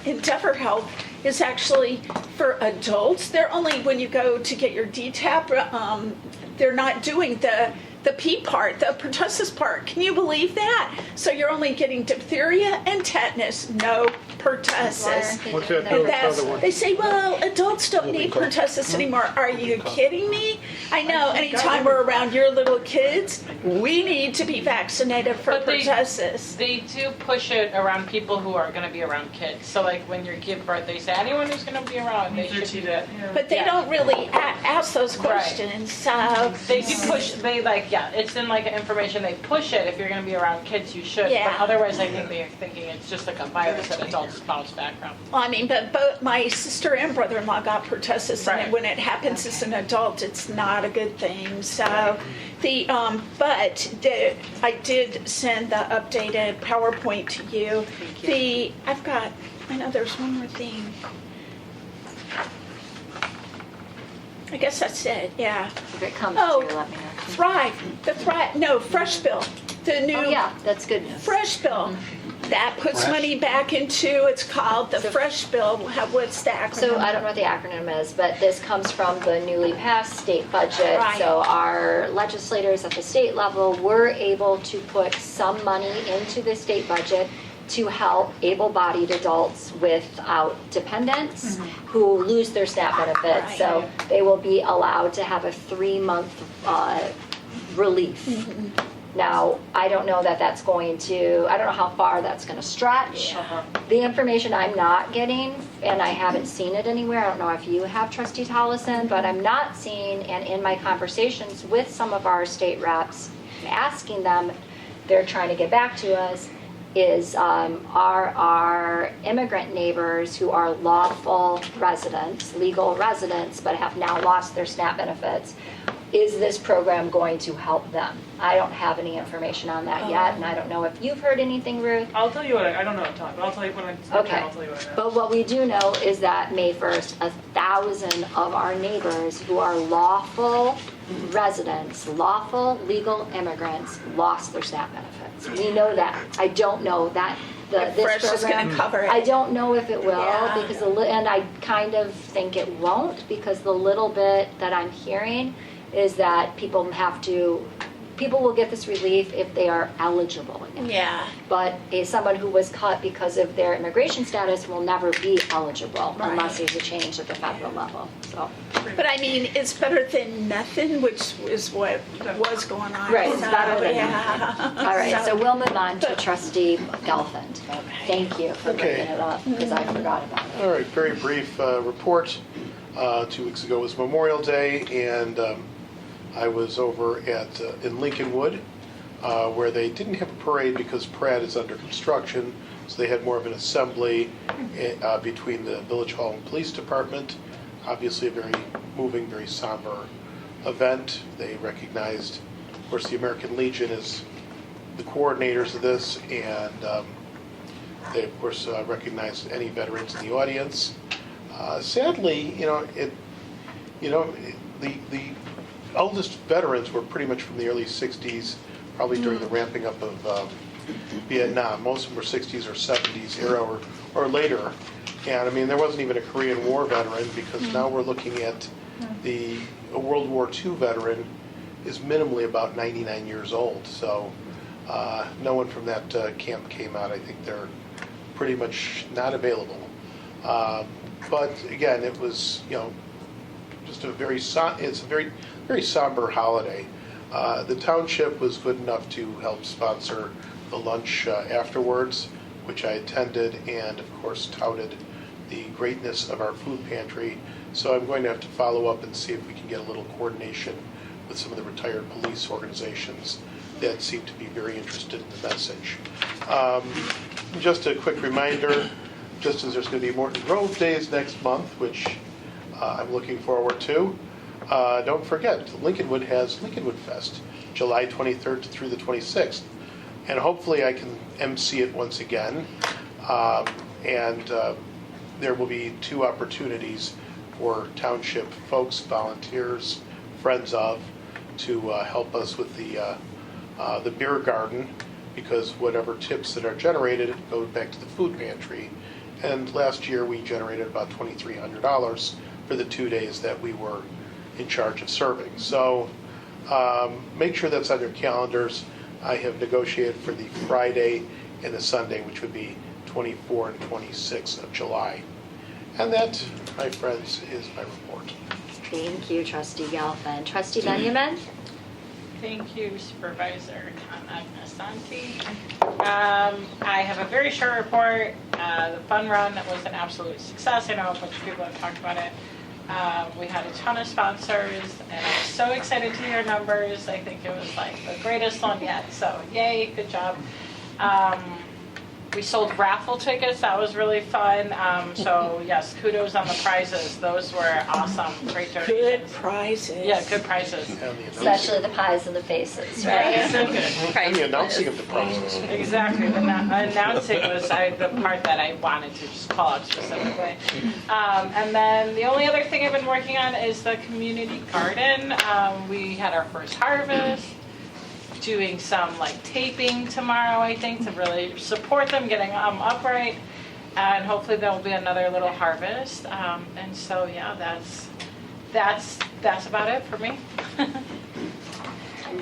Endeavor Health is actually for adults. They're only when you go to get your DTaP. They're not doing the P part, the pertussis part. Can you believe that? So you're only getting diphtheria and tetanus, no pertussis. What's that And other one? they say, well, adults don't need pertussis anymore. Are you kidding me? I know, anytime we're around your little kids, we need to be vaccinated for But pertussis. They do push it around people who are going to be around kids. So like when you give birth, they say anyone who's going to be around, they should be that. But they don't really ask those questions, so. They do push, it's in like information, they push it, if you're going to be around kids, you should. Yeah. But otherwise, I think they're thinking it's just like a virus that adults bounce back from. Well, I mean, but both my sister and brother-in-law got pertussis, and Right. when it happens as an adult, it's not a good thing. So, I did send the updated PowerPoint to you. I know there's one more thing. I guess that's it, yeah. If it comes Oh, to you, let me know. Fresh Bill, the new. Oh, yeah, that's good news. Fresh Bill. That puts money back into, it's called the Fresh Bill. What's the acronym? So I don't know what the acronym is, but this comes from the newly passed state budget. Right. So our legislators at the state level were able to put some money into the state budget to help able-bodied adults without dependents who lose their SNAP benefits. Right. So they will be allowed to have a 3-month relief. Now, I don't know that that's going to, I don't know how far that's going to stretch. The information I'm not getting, and I haven't seen it anywhere, I don't know if you have, Trustee Tollison, but I'm not seeing, and in my conversations with some of our state reps, asking them, they're trying to get back to us, is are our immigrant neighbors who are lawful residents, legal residents, but have now lost their SNAP benefits, is this program going to help them? I don't have any information on that yet, and I don't know if you've heard anything, Ruth. I'll tell you what I don't know what I'm talking, but I'll tell you when I spend time, I'll tell you what I know. But what we do know is that May 1st, 1,000 of our neighbors who are lawful residents, lawful legal immigrants, lost their SNAP benefits. We know that. I don't know that this Fresh is program, gonna cover it. I don't know if it will, Yeah. because and I kind of think it won't, because the little bit that I'm hearing is that people will get this relief if they are eligible again. Yeah. But someone who was cut because of their immigration status will never be eligible unless there's a change at the federal level, so. But I mean, it's better than nothing, which is what was going on. Right, it's better than yeah. All right, so we'll move on to Trustee Gelfand. Thank you for Okay. bringing it up, because I forgot about it. All right, very brief report. 2 weeks ago was Memorial Day, and I was over at in Lincolnwood, where they didn't have a parade because Pratt is under construction, so they had more of an assembly between the Village Hall and Police Department. Obviously a very moving, very somber event. They recognized, of course, the American Legion as the coordinators of this, and they, of course, recognized any veterans in the audience. Sadly, the oldest veterans were pretty much from the early 60s, probably during the ramping up of Vietnam. Most of them were 60s or 70s era or later. And I mean, there wasn't even a Korean War veteran, because now we're looking at a World War II veteran is minimally about 99 years old. So no one from that camp came out. I think they're pretty much not available. But again, it was, just a very very somber holiday. The township was good enough to help sponsor the lunch afterwards, which I attended, and of course touted the greatness of our food pantry. So I'm going to have to follow up and see if we can get a little coordination with some of the retired police organizations that seem to be very interested in the message. Just a quick reminder, just as there's going to be Morton Grove Days next month, which I'm looking forward to. Don't forget, Lincolnwood has Lincolnwood Fest, July 23rd through the 26th. And hopefully I can MC it once again. There will be 2 opportunities for township folks, volunteers, friends of, to help us with the beer garden, because whatever tips that are generated go back to the food pantry. And last year we generated about $2,300 for the 2 days that we were in charge of serving. So make sure that's on your calendars. I have negotiated for the Friday and the Sunday, which would be 24 and 26 of July. And that, my friends, is my report. Thank you, Trustee Gelfand. Trustee Benjamin? Thank you, Supervisor Agnesanti. I have a very short report. The fun run was an absolute success. I know a bunch of people have talked about it. We had a ton of sponsors, and I'm so excited to hear numbers. I think it was like the greatest one yet. So yay, good job. We sold raffle tickets. That was really fun. So yes, kudos on the prizes. Those were awesome. Great donations. Good prizes. Yeah, good prizes. Especially the pies and the faces, right? Yeah, so good. And the announcing of the prizes. Exactly. The announcing was the part that I wanted to just call out specifically. And then the only other thing I've been working on is the community garden. We had our first harvest. Doing some taping tomorrow, I think, to really support them, getting them upright, and hopefully there will be another little harvest. And so yeah, that's about it for me.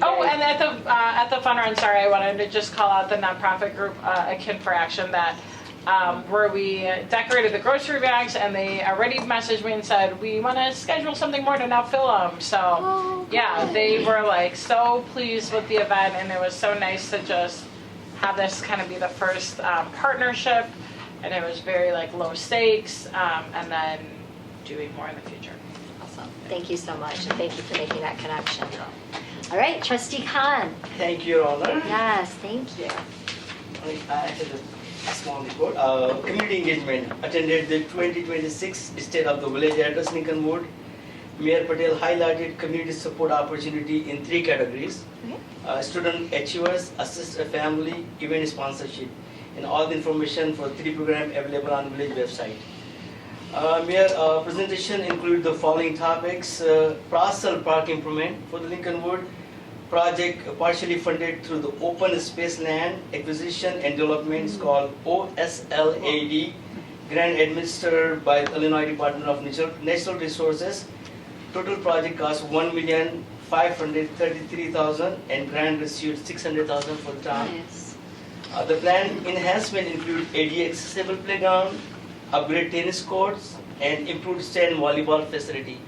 Oh, and at the fun run, sorry, I wanted to just call out the nonprofit group Akin for Action that where we decorated the grocery bags, and they already messaged me and said, we want to schedule something more to now fill them. So yeah, they were like so pleased with the event, and it was so nice to just have this kind of be the first partnership, and it was very like low stakes, and then doing more in the future. Awesome. Thank you so much, and thank you for making that connection. All right, Trustee Khan. Thank you, Your Honor. Yes, thank you. I have a small report. Community engagement. Attended the 2026 State of the Village Address, Lincolnwood. Mayor Patel highlighted community support opportunity in 3 categories. Student achievers, assist a family, event sponsorship. And all the information for 3 programs available on village website. Mayor presentation include the following topics. Parcel park improvement for the Lincolnwood. Project partially funded through the Open Space Land Acquisition and Development is called OSLAD, grant administered by the Illinois Department of Natural Resources. Total project cost $1,533,000 and grant received $600,000 for the town. Nice. The plan enhancement include ADA accessible playground, upgrade tennis courts, and improved stand volleyball facility.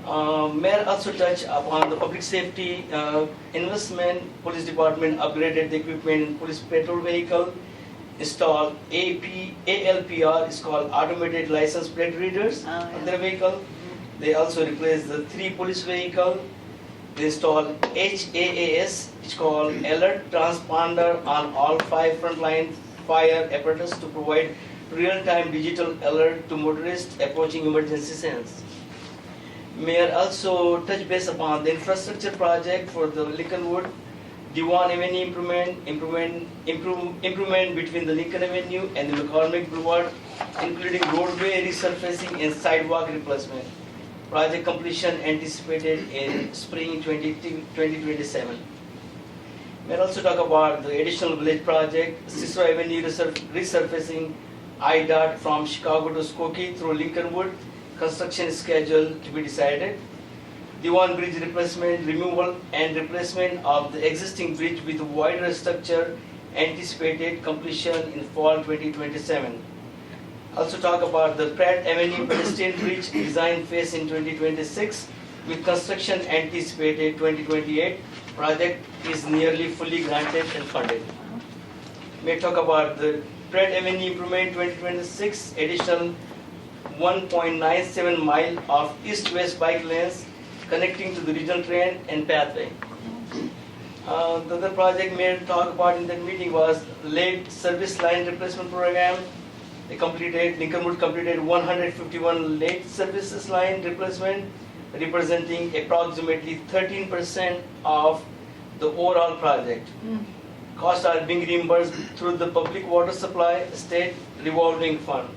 Mayor also touched upon the public safety investment. Police department upgraded the equipment in police patrol vehicle, installed ALPR, is called automated license plate readers on their vehicle. They also replaced the 3 police vehicle. They installed HAAS, it's called alert transponder on all 5 frontline fire apparatus to provide real-time digital alert to motorists approaching emergency scenes. Mayor also touched base upon the infrastructure project for the Lincolnwood, Diwan Avenue improvement between the Lincoln Avenue and the McCormick Boulevard, including roadway resurfacing and sidewalk replacement. Project completion anticipated in spring 2027. Mayor also talk about the additional village project, Cicero Avenue resurfacing IDOT from Chicago to Skokie through Lincolnwood. Construction schedule to be decided. Diwan Bridge replacement, removal and replacement of the existing bridge with wider structure, anticipated completion in fall 2027. Also talk about the Pratt Avenue pedestrian bridge design phase in 2026 with construction anticipated 2028. Project is nearly fully granted and funded. May talk about the Pratt Avenue improvement 2026, additional 1.97 mile of east-west bike lanes connecting to the regional train and pathway. The other project Mayor talked about in that meeting was late service line replacement program. Lincolnwood completed 151 late services line replacement, representing approximately 13% of the overall project. Costs are being reimbursed through the Public Water Supply State Revolving Fund.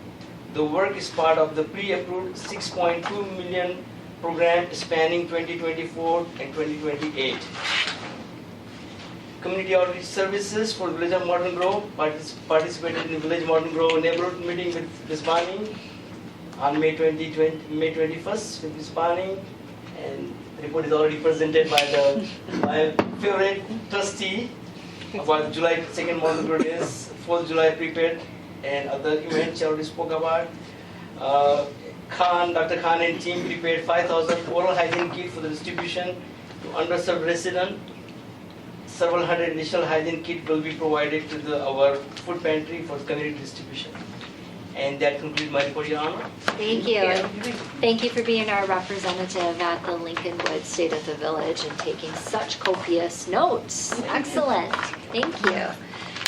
The work is part of the pre-approved $6.2 million program spanning 2024 and 2028. Community outreach services for Village of Morton Grove participated in the Village Morton Grove neighborhood meeting with Ms. Barney on May 21st with Ms. Barney, and the report is already presented by my favorite trustee about July 2nd Morton Grove Days, 4th July prepared, and other events I already spoke about. Dr. Khan and team prepared 5,000 oral hygiene kits for the distribution to underserved residents. Several hundred initial hygiene kits will be provided to our food pantry for community distribution. And that concludes my report, Your Honor. Thank you. Thank you for being our representative at the Lincolnwood State of the Village and taking such copious notes. Excellent. Thank you.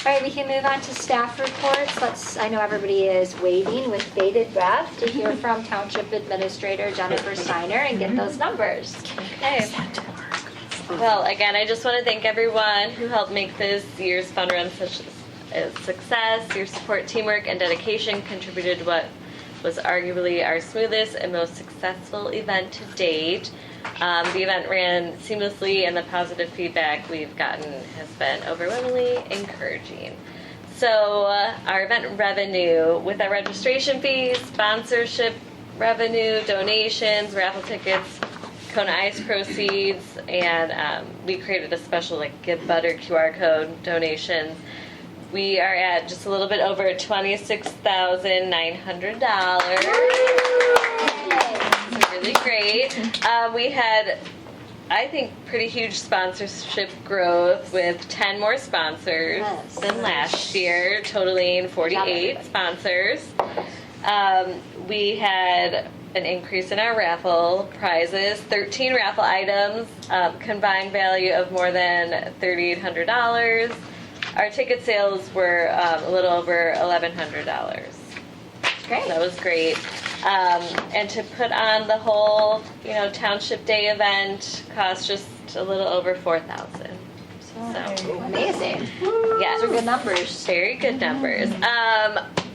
All right, we can move on to staff reports. I know everybody is waiting with bated breath to hear from Township Administrator Jennifer Steiner and get those numbers. Okay. Well, again, I just want to thank everyone who helped make this year's fun run such a success. Your support, teamwork, and dedication contributed to what was arguably our smoothest and most successful event to date. The event ran seamlessly, and the positive feedback we've gotten has been overwhelmingly encouraging. So our event revenue, with our registration fees, sponsorship revenue, donations, raffle tickets, Kona Ice proceeds, and we created a special Give Butter QR code donations. we are at just a little bit over $26,900. It's really great. We had, I think, pretty huge sponsorship growth with 10 more sponsors than last year, totaling 48 sponsors. We had an increase in our raffle prizes, 13 raffle items, combined value of more than $3,800. Our ticket sales were a little over $1,100. Great. That was great. And to put on the whole, Township Day event cost just a little over $4,000. So Amazing. yes, Those are good numbers. very good numbers.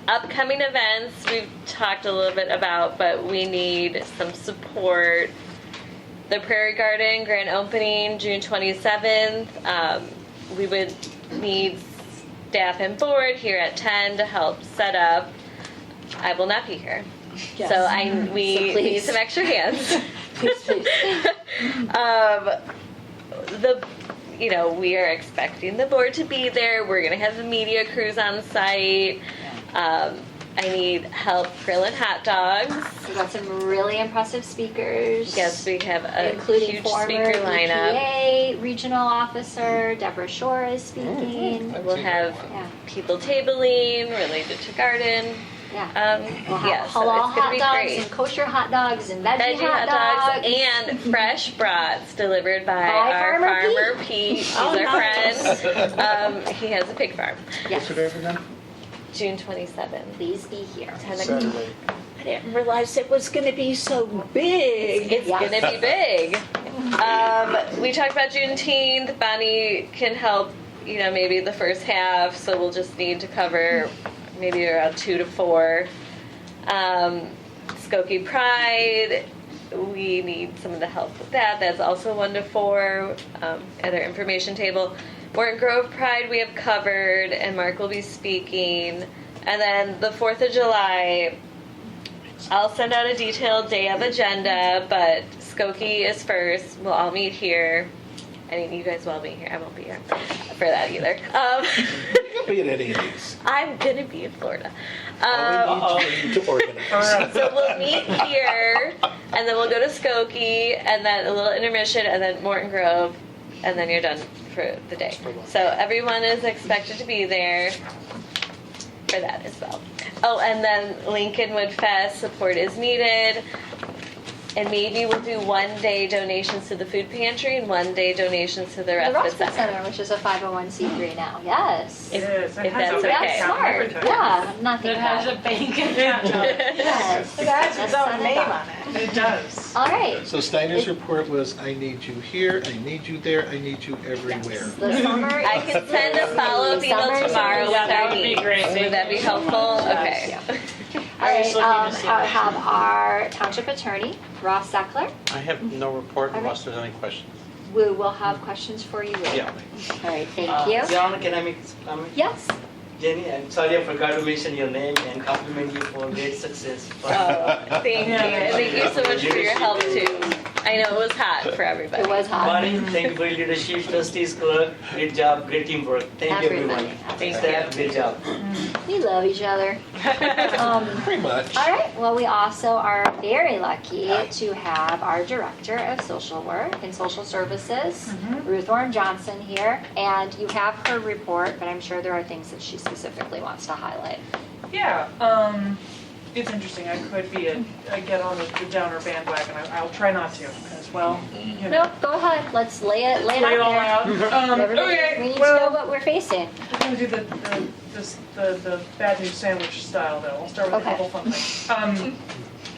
Upcoming events we've talked a little bit about, but we need some support. The Prairie Garden grand opening June 27th. We would need staff and board here at 10 to help set up. I will not be here. Yes. So we So please. need some extra hands. Please. We are expecting the board to be there. We're going to have the media crews on site. I need help grilling hot dogs. We've got some really impressive speakers. Yes, we have a including huge former speaker lineup. EPA regional officer Deborah Shore is speaking. We'll have Yeah. people tabling related to garden. Yeah. Yes, We'll have so halal it's gonna hot be dogs great. and kosher hot dogs and veggie Veggie hot dogs and fresh brats delivered by our Farmer farmer Pete. He's our friend. He has a pig farm. Yes. What's the day for them? June 27th. Please be here. 10 o'clock. Saturday. I didn't realize it was going to be so big. It's Yes. gonna be big. We talked about Juneteenth. Bonnie can help, maybe the first half, so we'll just need to cover maybe around 2 to 4. Skokie Pride, we need some of the help with that. That's also 1 to 4 at our information table. Morton Grove Pride we have covered, and Mark will be speaking. And then the 4th of July, I'll send out a detailed day of agenda, but Skokie is first. We'll all meet here. I mean, you guys will all meet here. I won't be here for that either. You'll be at any of these. I'm going to be in Florida. All we need to organize. So we'll meet here, and then we'll go to Skokie, and then a little intermission, and then Morton Grove, and then you're done for the day. So everyone is expected to be there for that as well. Oh, and then Lincolnwood Fest support is needed. And maybe we'll do 1-day donations to the food pantry and 1-day donations to the The respite Respite center. Center, which is a 501c3 now. Yes. It is. It If has that's a okay. bank That's account and smart. everything. Yeah, I'm not It thinking has about a it. bank account. Yes. It has its Let's own set it name up. on it. It does. All right. So Steiner's report was, I need you here, I need you there, I need you everywhere. The summer. I can send a follow-up email Summer tomorrow with Yeah, that our would be needs. great. Would that be helpful? Okay. All right. just looking to see I that. have our township attorney, Ross Sackler. I have no report Okay. unless there's any questions. We will have questions for you later. Yeah. All right. Thank you. John, can I make a comment? Yes. Jenny, I'm sorry I forgot to mention your name and compliment you for great success. Thank you. Thank you so much for your help too. I know it was hot for everybody. It was hot. Bonnie, thank you for your leadership, trustees, clerk, great job, great teamwork. Thank you Everybody. everyone. Thank Staff, great job. We love each other. Pretty much. All right. Well, we also are very lucky to have our Director of Social Work and Social Services, Ruth Orm Johnson, here. And you have her report, but I'm sure there are things that she specifically wants to highlight. Yeah, it's interesting. I could be I get on the downer bandwagon. I'll try not to, because Nope. Go ahead. Let's lay it lay it all out out. there. Everybody, we need to know what we're facing. We're gonna do the bad news sandwich style though. I'll start with Okay. a couple fun things.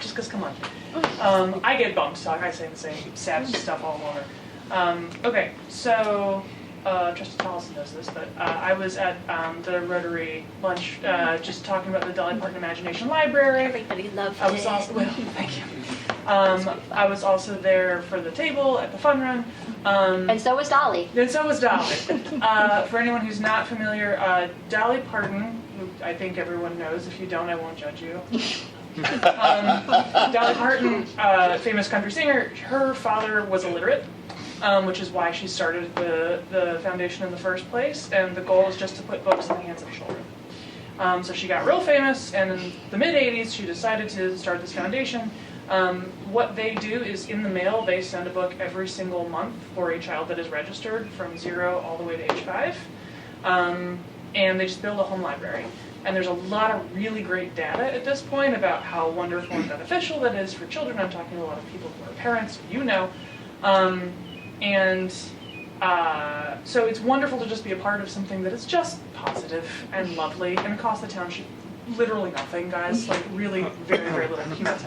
Just cause, come on. I get bummed, so I say the same sad stuff all over. Okay, so Trustee Thomason knows this, but I was at the Rotary lunch, just talking about the Dolly Parton Imagination Library. Everybody loved I was it. also, well, thank you. I was also there for the table at the fun run. And so was Dolly. And so was Dolly. For anyone who's not familiar, Dolly Parton, who I think everyone knows. If you don't, I won't judge you. Dolly Parton, famous country singer, her father was illiterate. which is why she started the foundation in the first place, and the goal is just to put books in the hands of children. So she got real famous, and in the mid-'80s she decided to start this foundation. What they do is, in the mail, they send a book every single month for a child that is registered from 0 all the way to age 5. And they just build a home library. And there's a lot of really great data at this point about how wonderful and beneficial that is for children. I'm talking to a lot of people who are parents, you know. So it's wonderful to just be a part of something that is just positive and lovely and costs the township literally nothing, guys. Like really very, very little peanuts.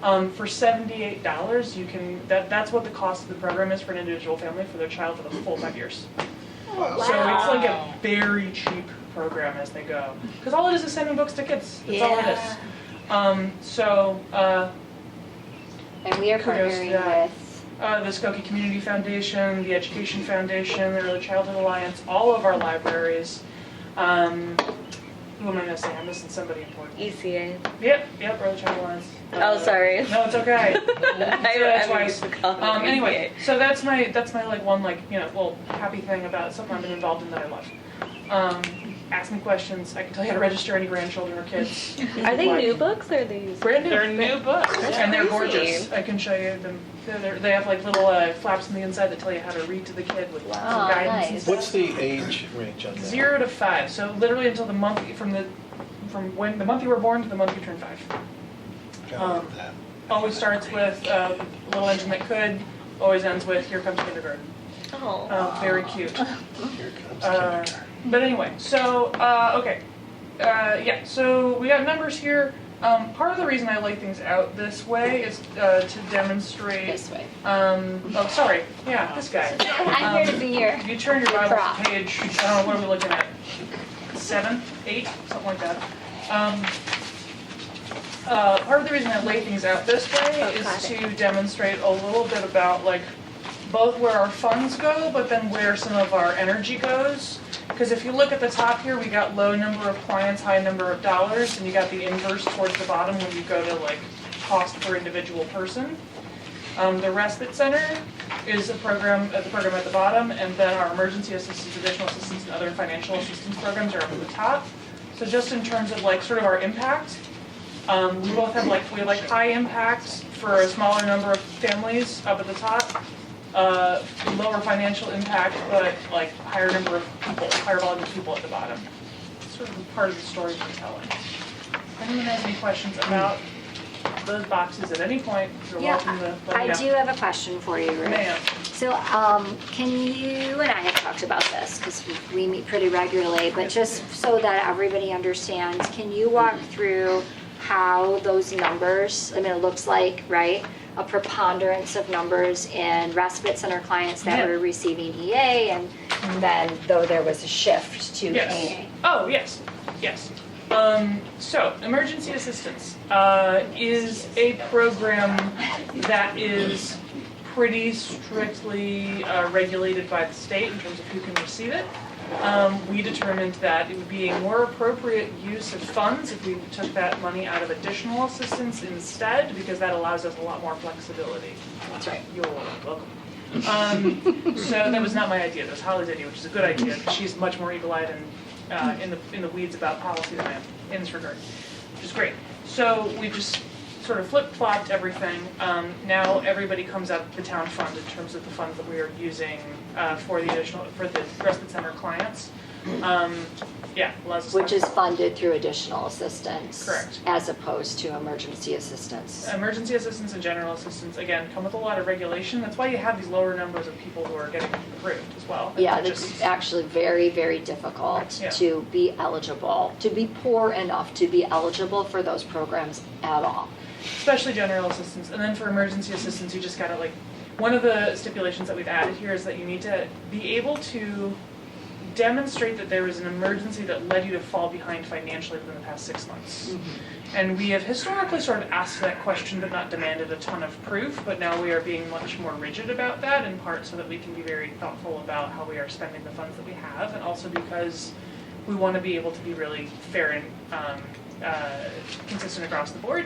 For $78, you can. That's what the cost of the program is for an individual family for their child for the full 5 years. Wow. So it's like a very cheap program as they go, because all it is sending books to kids. That's all it is. And we are kudos to partnering that. with, The Skokie Community Foundation, the Education Foundation, the Early Childhood Alliance, all of our libraries. Who am I missing? I'm missing somebody important. ECA. Yep, Early Childhood Alliance. Oh, sorry. No, it's okay. I Anyway, so that's my like one little happy thing about something I've been involved in that I love. Ask me questions. I can tell you how to register any grandchildren or kids. Are they new books or are they used? Brand new. They're new books. And they're crazy. gorgeous. I can show you them. They have like little flaps on the inside that tell you how to read to the kid with some Wow, guidance and nice. stuff. What's the age range on that? 0 to 5. So literally until the month from when the month you were born to the month you turn 5. Got that. Always starts with Little Engine That Could. Always ends with Here Comes Kindergarten. Oh. Very cute. Here comes kindergarten. But anyway, so okay, so we got numbers here. Part of the reason I lay things out this way is to demonstrate. this way. Sorry. Yeah, this guy. I'm here to be here. If you turn your Bible prop. to page, I don't know, what are we looking at? 7, 8, something like that. Part of the reason I lay things out this way is to demonstrate a little bit about both where our funds go, but then where some of our energy goes. Because if you look at the top here, we got low number of clients, high number of dollars, and you got the inverse towards the bottom when you go to cost per individual person. The Respite Center is the program at the bottom, and then our emergency assistance, additional assistance, and other financial assistance programs are up at the top. So just in terms of sort of our impact, we both have we have high impact for a smaller number of families up at the top. Lower financial impact, but higher number of people, higher volume of people at the bottom. It's sort of part of the story we're telling. If anyone has any questions about those boxes at any point, you're welcome to let me know. I do have a question for you, Ruth. Ma'am. So, can you and I have talked about this because we meet pretty regularly, but just so that everybody understands, can you walk through how those numbers, it looks like, right, a preponderance of numbers in Respite Center clients that were receiving EA, and then though there was a shift to AA. Oh, yes. So, emergency assistance is a program that is pretty strictly regulated by the state in terms of who can receive it. We determined that it would be a more appropriate use of funds if we took that money out of additional assistance instead, because that allows us a lot more flexibility. That's right. You're welcome. So that was not my idea, that was Holly's idea, which is a good idea, because she's much more eagle-eyed and in the weeds about policy than I am in this regard, which is great. So we just sort of flip-flopped everything. Now everybody comes out of the town fund in terms of the funds that we are using for the Respite Center clients. Which is funded through additional assistance. Correct. As opposed to emergency assistance. Emergency assistance and general assistance, again, come with a lot of regulation. That's why you have these lower numbers of people who are getting approved as well. Yeah, it's actually very, very difficult to be eligible, to be poor enough to be eligible for those programs at all. Especially general assistance. And then for emergency assistance, you just gotta one of the stipulations that we've added here is that you need to be able to demonstrate that there was an emergency that led you to fall behind financially within the past 6 months. Mm-hmm. And we have historically sort of asked that question but not demanded a ton of proof, but now we are being much more rigid about that, in part so that we can be very thoughtful about how we are spending the funds that we have, and also because we want to be able to be really fair and consistent across the board.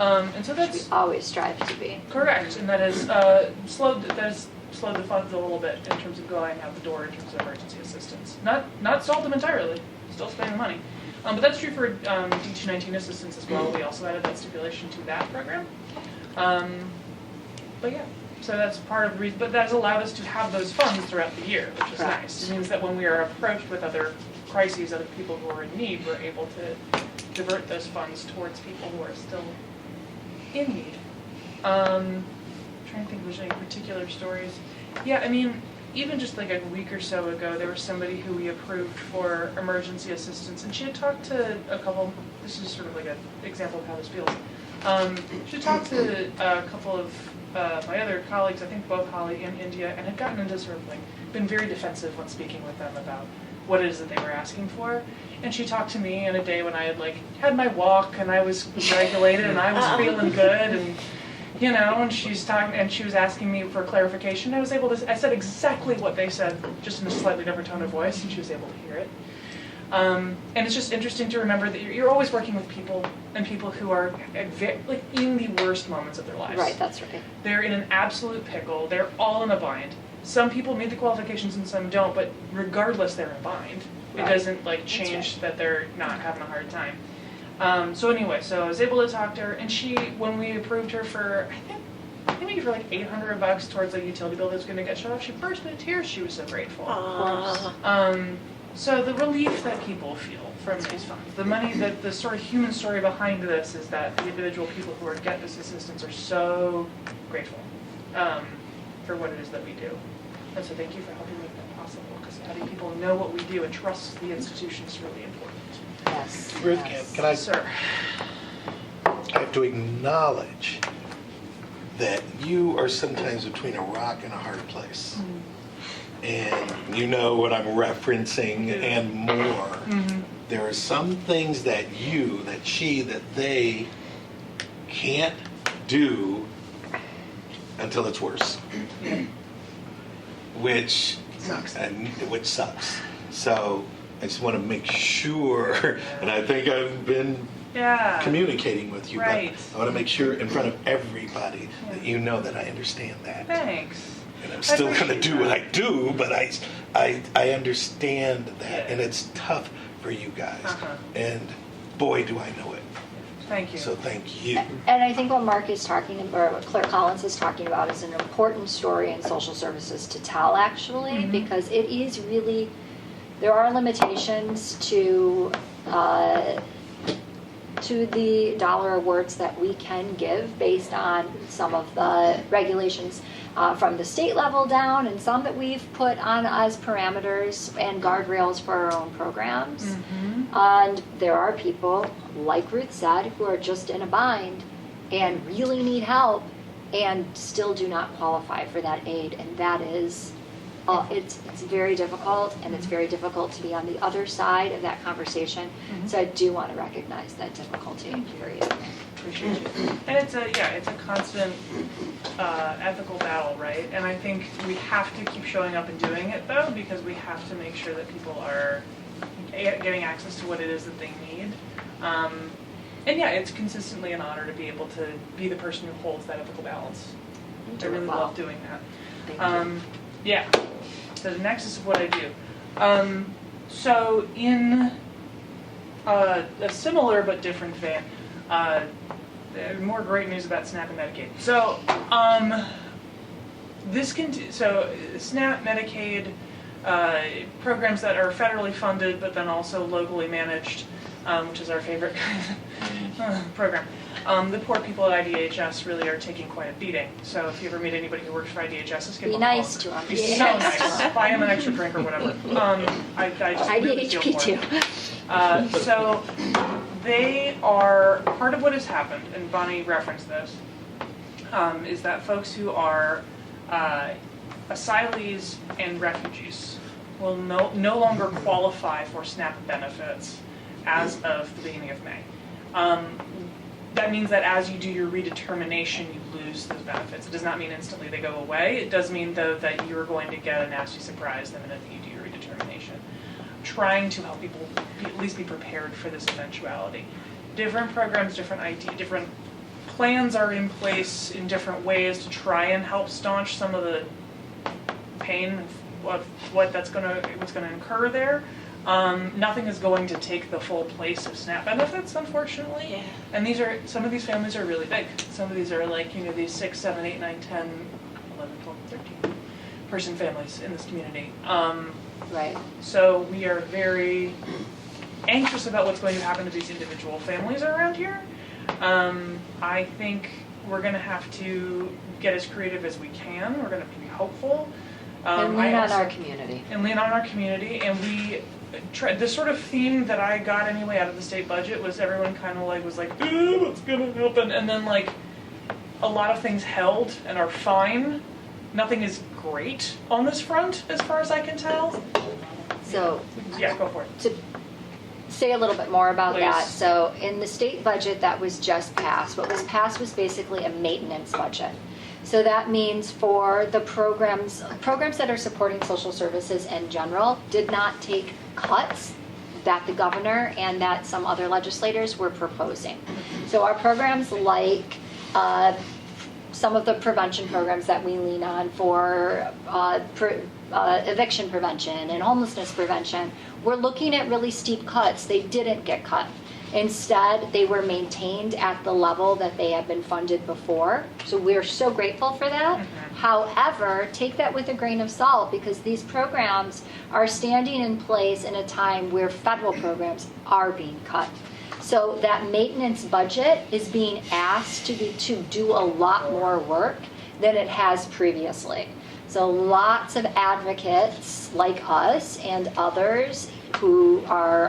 And so that's... We always strive to be. Correct, and that has slowed the funds a little bit in terms of going out the door in terms of emergency assistance. Not stalled them entirely, still spending money. But that's true for D219 assistance as well. We also added that stipulation to that program. But yeah, so that's part of the reason. But that has allowed us to have those funds throughout the year, which is nice. It means that when we are approached with other crises, other people who are in need, we're able to divert those funds towards people who are still in need. Trying to think if there's any particular stories. Yeah, I mean, even just like a week or so ago, there was somebody who we approved for emergency assistance, and she had talked to a couple, this is sort of like an example of how this feels. She talked to a couple of my other colleagues, I think both Holly and India, and had gotten into sort of like, been very defensive when speaking with them about what it is that they were asking for. And she talked to me in a day when I had like had my walk and I was regulated and I was feeling good, and you know, and she's talking and she was asking me for clarification. I said exactly what they said, just in a slightly different tone of voice, and she was able to hear it. And it's just interesting to remember that you're always working with people, and people who are like in the worst moments of their lives. Right, that's right. They're in an absolute pickle. They're all in a bind. Some people meet the qualifications and some don't, but regardless, they're in a bind. It doesn't like change that they're not having a hard time. So anyway, so I was able to talk to her, and she, when we approved her for, I think maybe for like $800 towards a utility bill that was going to get shut off, she burst into tears. She was so grateful. So the relief that people feel from these funds, the money, that the sort of human story behind this is that the individual people who get this assistance are so grateful for what it is that we do. And so thank you for helping make that possible, because having people know what we do and trust the institution is really important. Yes. Ruth, yes. can I? Sir. I have to acknowledge that you are sometimes between a rock and a hard place. And you know what I'm referencing and more. There are some things that they can't do until it's worse. Which sucks. So I just want to make sure, and I think I've been communicating with you, but I want to make sure in front of everybody that you know that I understand that. Thanks. And I'm still going to do what I do, but I understand that, and it's tough for you guys. And boy, do I know it. Thank you. So thank you. And I think what Mark is talking about, or what Claire Collins is talking about, is an important story in social services to tell, actually, because it is really, there are limitations to the dollar awards that we can give based on some of the regulations from the state level down, and some that we've put on as parameters and guardrails for our own programs. And there are people, like Ruth said, who are just in a bind and really need help and still do not qualify for that aid. And that is, it's very difficult, and it's very difficult to be on the other side of that conversation. So I do want to recognize that difficulty, period. Appreciate you. And it's a constant ethical battle, right? And I think we have to keep showing up and doing it, though, because we have to make sure that people are getting access to what it is that they need. And yeah, it's consistently an honor to be able to be the person who holds that ethical balance. I really love doing that. Thank you. Yeah, so the nexus of what I do. So in a similar but different vein, more great news about SNAP and Medicaid. So SNAP, Medicaid, programs that are federally funded but then also locally managed, which is our favorite program. The poor people at IDHS really are taking quite a beating. So if you ever meet anybody who works for IDHS, just give them a call. Be nice to them. Be so nice. Buy them an extra drink or whatever. I just really feel IDHP for them. too. So they are, part of what has happened, and Bonnie referenced this, is that folks who are asylees and refugees will no longer qualify for SNAP benefits as of the beginning of May. That means that as you do your redetermination, you lose those benefits. It does not mean instantly they go away. It does mean, though, that you're going to get a nasty surprise the minute that you do your redetermination. Trying to help people at least be prepared for this eventuality. Different programs, different plans are in place in different ways to try and help staunch some of the pain of what's gonna incur there. Nothing is going to take the full place of SNAP benefits, unfortunately. Yeah. And some of these families are really big. Some of these are like, these 6, 7, 8, 9, 10, 11, 12, 13 person families in this community. Right. So we are very anxious about what's going to happen to these individual families around here. I think we're going to have to get as creative as we can. We're going to be hopeful. And lean on our community. And lean on our community. And the sort of theme that I got anyway out of the state budget was everyone kind of was like, what's going to happen? And then a lot of things held and are fine. Nothing is great on this front as far as I can tell. So Yeah, go for it. to say a little bit more about Please. that. So in the state budget that was just passed, what was passed was basically a maintenance budget. So that means for the programs that are supporting social services in general did not take cuts that the governor and that some other legislators were proposing. So our programs like some of the prevention programs that we lean on for eviction prevention and homelessness prevention, we're looking at really steep cuts. They didn't get cut. Instead, they were maintained at the level that they had been funded before. So we're so grateful for that. However, take that with a grain of salt because these programs are standing in place in a time where federal programs are being cut. So that maintenance budget is being asked to do a lot more work than it has previously. So lots of advocates like us and others who are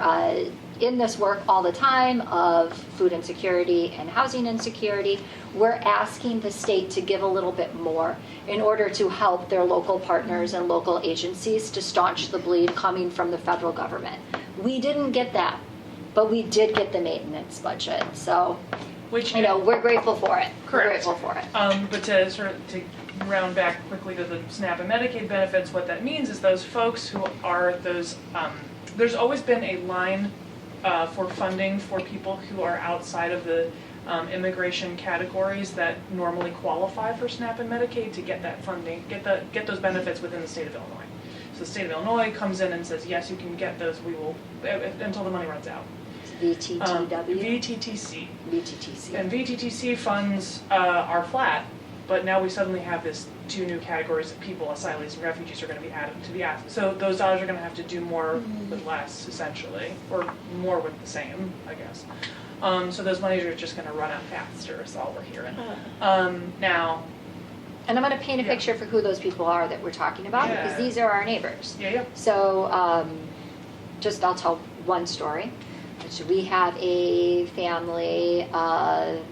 in this work all the time of food insecurity and housing insecurity, we're asking the state to give a little bit more in order to help their local partners and local agencies to staunch the bleed coming from the federal government. We didn't get that, but we did get the maintenance budget. So, we're grateful for it. Correct. We're grateful for it. But to round back quickly to the SNAP and Medicaid benefits, what that means is those folks who are those, there's always been a line for funding for people who are outside of the immigration categories that normally qualify for SNAP and Medicaid to get that funding, get those benefits within the state of Illinois. So the state of Illinois comes in and says, yes, you can get those, we will, until the money runs out. VTTW? VTTC. VTTC. And VTTC funds are flat, but now we suddenly have this 2 new categories of people, asylees and refugees, are going to be added to the ask. So those dollars are going to have to do more with less, essentially, or more with the same, I guess. So those monies are just going to run out faster. That's all we're hearing. Now. And I'm going to paint a picture for who those people are that we're talking about because these are our neighbors. Yeah. So I'll tell one story. We have a family of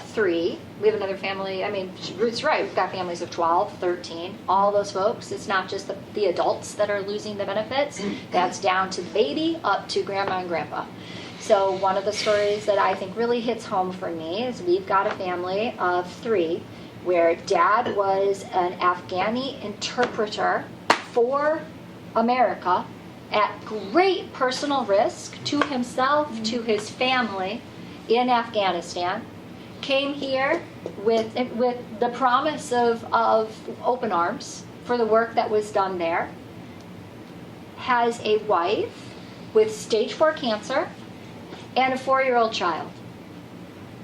3. We have another family, Ruth's right, we've got families of 12, 13, all those folks. It's not just the adults that are losing the benefits. That's down to the baby, up to grandma and grandpa. So one of the stories that I think really hits home for me is we've got a family of 3 where dad was an Afghani interpreter for America at great personal risk to himself, to his family in Afghanistan, came here with the promise of open arms for the work that was done there, has a wife with stage 4 cancer and a 4-year-old child.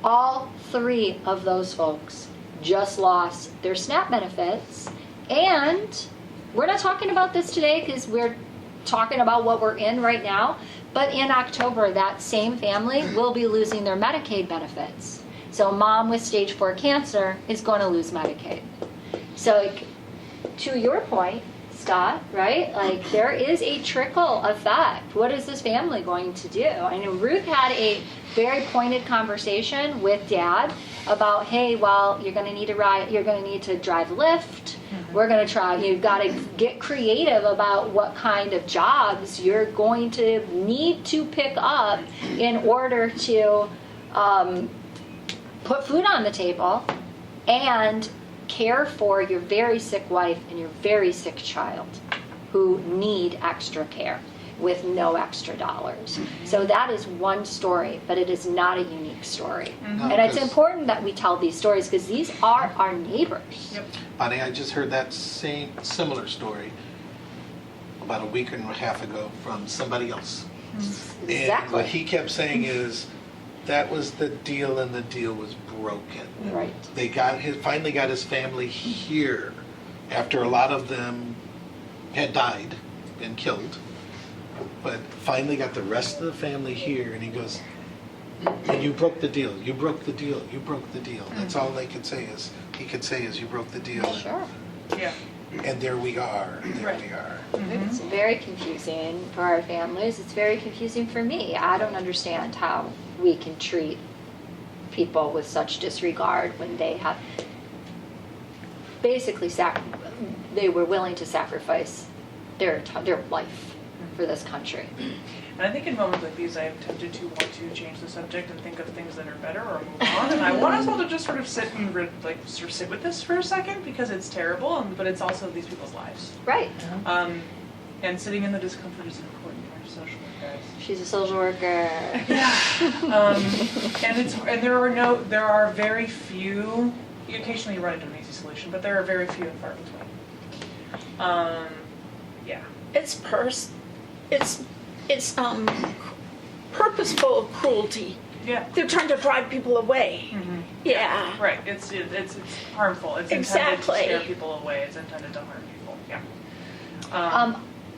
All 3 of those folks just lost their SNAP benefits, and we're not talking about this today because we're talking about what we're in right now, but in October that same family will be losing their Medicaid benefits. So mom with stage 4 cancer is going to lose Medicaid. So to your point, Scott, right? There is a trickle effect. What is this family going to do? I know Ruth had a very pointed conversation with dad about, hey, well, you're going to need to drive Lyft. We're going to try, you've got to get creative about what kind of jobs you're going to need to pick up in order to put food on the table and care for your very sick wife and your very sick child who need extra care. with no extra dollars. So that is one story, but it is not a unique story. No, And it's 'cause- important that we tell these stories because these are our neighbors. Bonnie, I just heard that similar story about a week and a half ago from somebody else. And what Exactly. he kept saying is, that was the deal and the deal was broken. Right. They finally got his family here after a lot of them had died, been killed, but finally got the rest of the family here, and he goes, and you broke the deal, you broke the deal, you broke the deal. That's all they could say is, he could say is, you broke the deal. Sure. Yeah. And there we are, there Right. we are. It's very confusing for our families. It's very confusing for me. I don't understand how we can treat people with such disregard when they have basically they were willing to sacrifice their life for this country. And I think in moments like these, I am tempted to want to change the subject and think of things that are better or move on. And I want us all to just sort of sit and sit with this for a second because it's terrible, but it's also these people's lives. Right. And sitting in the discomfort is an important part of social work, guys. She's a social worker. Yeah. And there are very few. Occasionally, you run into an easy solution, but there are very few and far between. Yeah. It's purposeful cruelty. Yeah. They're trying to drive people away. Mm-hmm. Yeah. Right. It's harmful. It's intended to scare people away. It's intended to harm people. Yeah.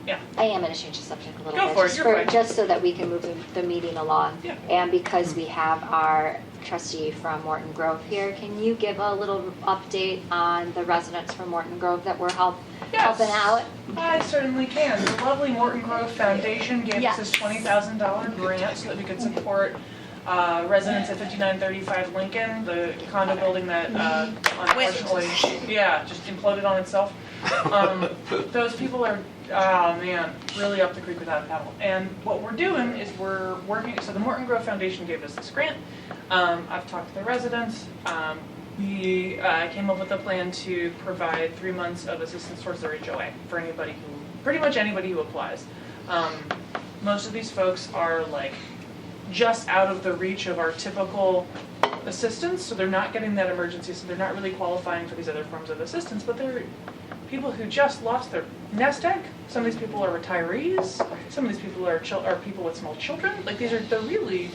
Yeah. I am going to change the subject a little Go bit, for it, you're fine. just so that we can move the meeting along. Yeah. And because we have our trustee from Morton Grove here, can you give a little update on the residents from Morton Grove that we're helping out? I certainly can. The lovely Morton Grove Foundation gave us this $20,000 grant so that we could support residents at 5935 Lincoln, the condo building that unfortunately, just imploded on itself. Those people are, really up the creek without a paddle. And what we're doing is we're working, so the Morton Grove Foundation gave us this grant. I've talked to the residents. We came up with a plan to provide 3 months of assistance towards their HOA for pretty much anybody who applies. Most of these folks are just out of the reach of our typical assistance, so they're not getting that emergency, so they're not really qualifying for these other forms of assistance, but they're people who just lost their nest egg. Some of these people are retirees. Some of these people are people with small children. They're really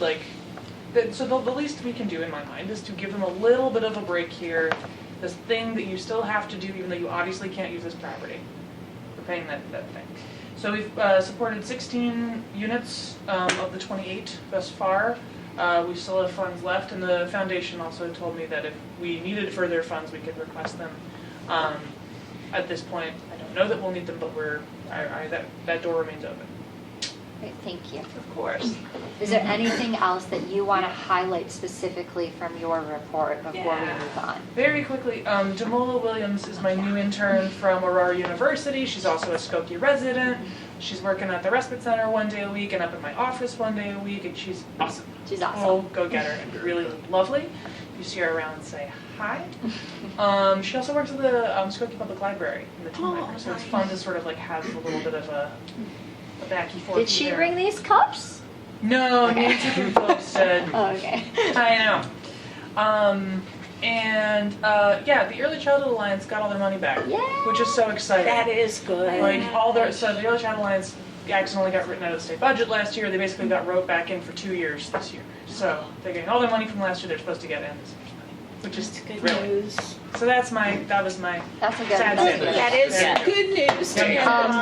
so the least we can do in my mind is to give them a little bit of a break here. This thing that you still have to do even though you obviously can't use this property. We're paying that thing. So we've supported 16 units of the 28 thus far. We still have funds left, and the foundation also told me that if we needed further funds, we could request them. At this point, I don't know that we'll need them, but that door remains open. Great, thank you. Of course. Is there anything else that you want to highlight specifically from your report before we move on? Very quickly, Jamola Williams is my new intern from Aurora University. She's also a Skokie resident. She's working at the respite center 1 day a week and up in my office 1 day a week, and she's awesome. She's awesome. Oh, go get her. And really lovely. If you see her around, say hi. She also works at the Skokie Public Library in the teen library, so it's fun to sort of have a little bit of a back and forth. Did she bring these cups? No, Nancy from Phillips said. Oh, okay. I know. The Early Childhood Alliance got all their money back, which is so exciting. That is good. So the Early Childhood Alliance accidentally got written out of the state budget last year. They basically got wrote back in for 2 years this year. So they're getting all their money from last year. They're supposed to get in this year's money, which is good really news. So that was my That's a good sad news. sandwich. That is good news.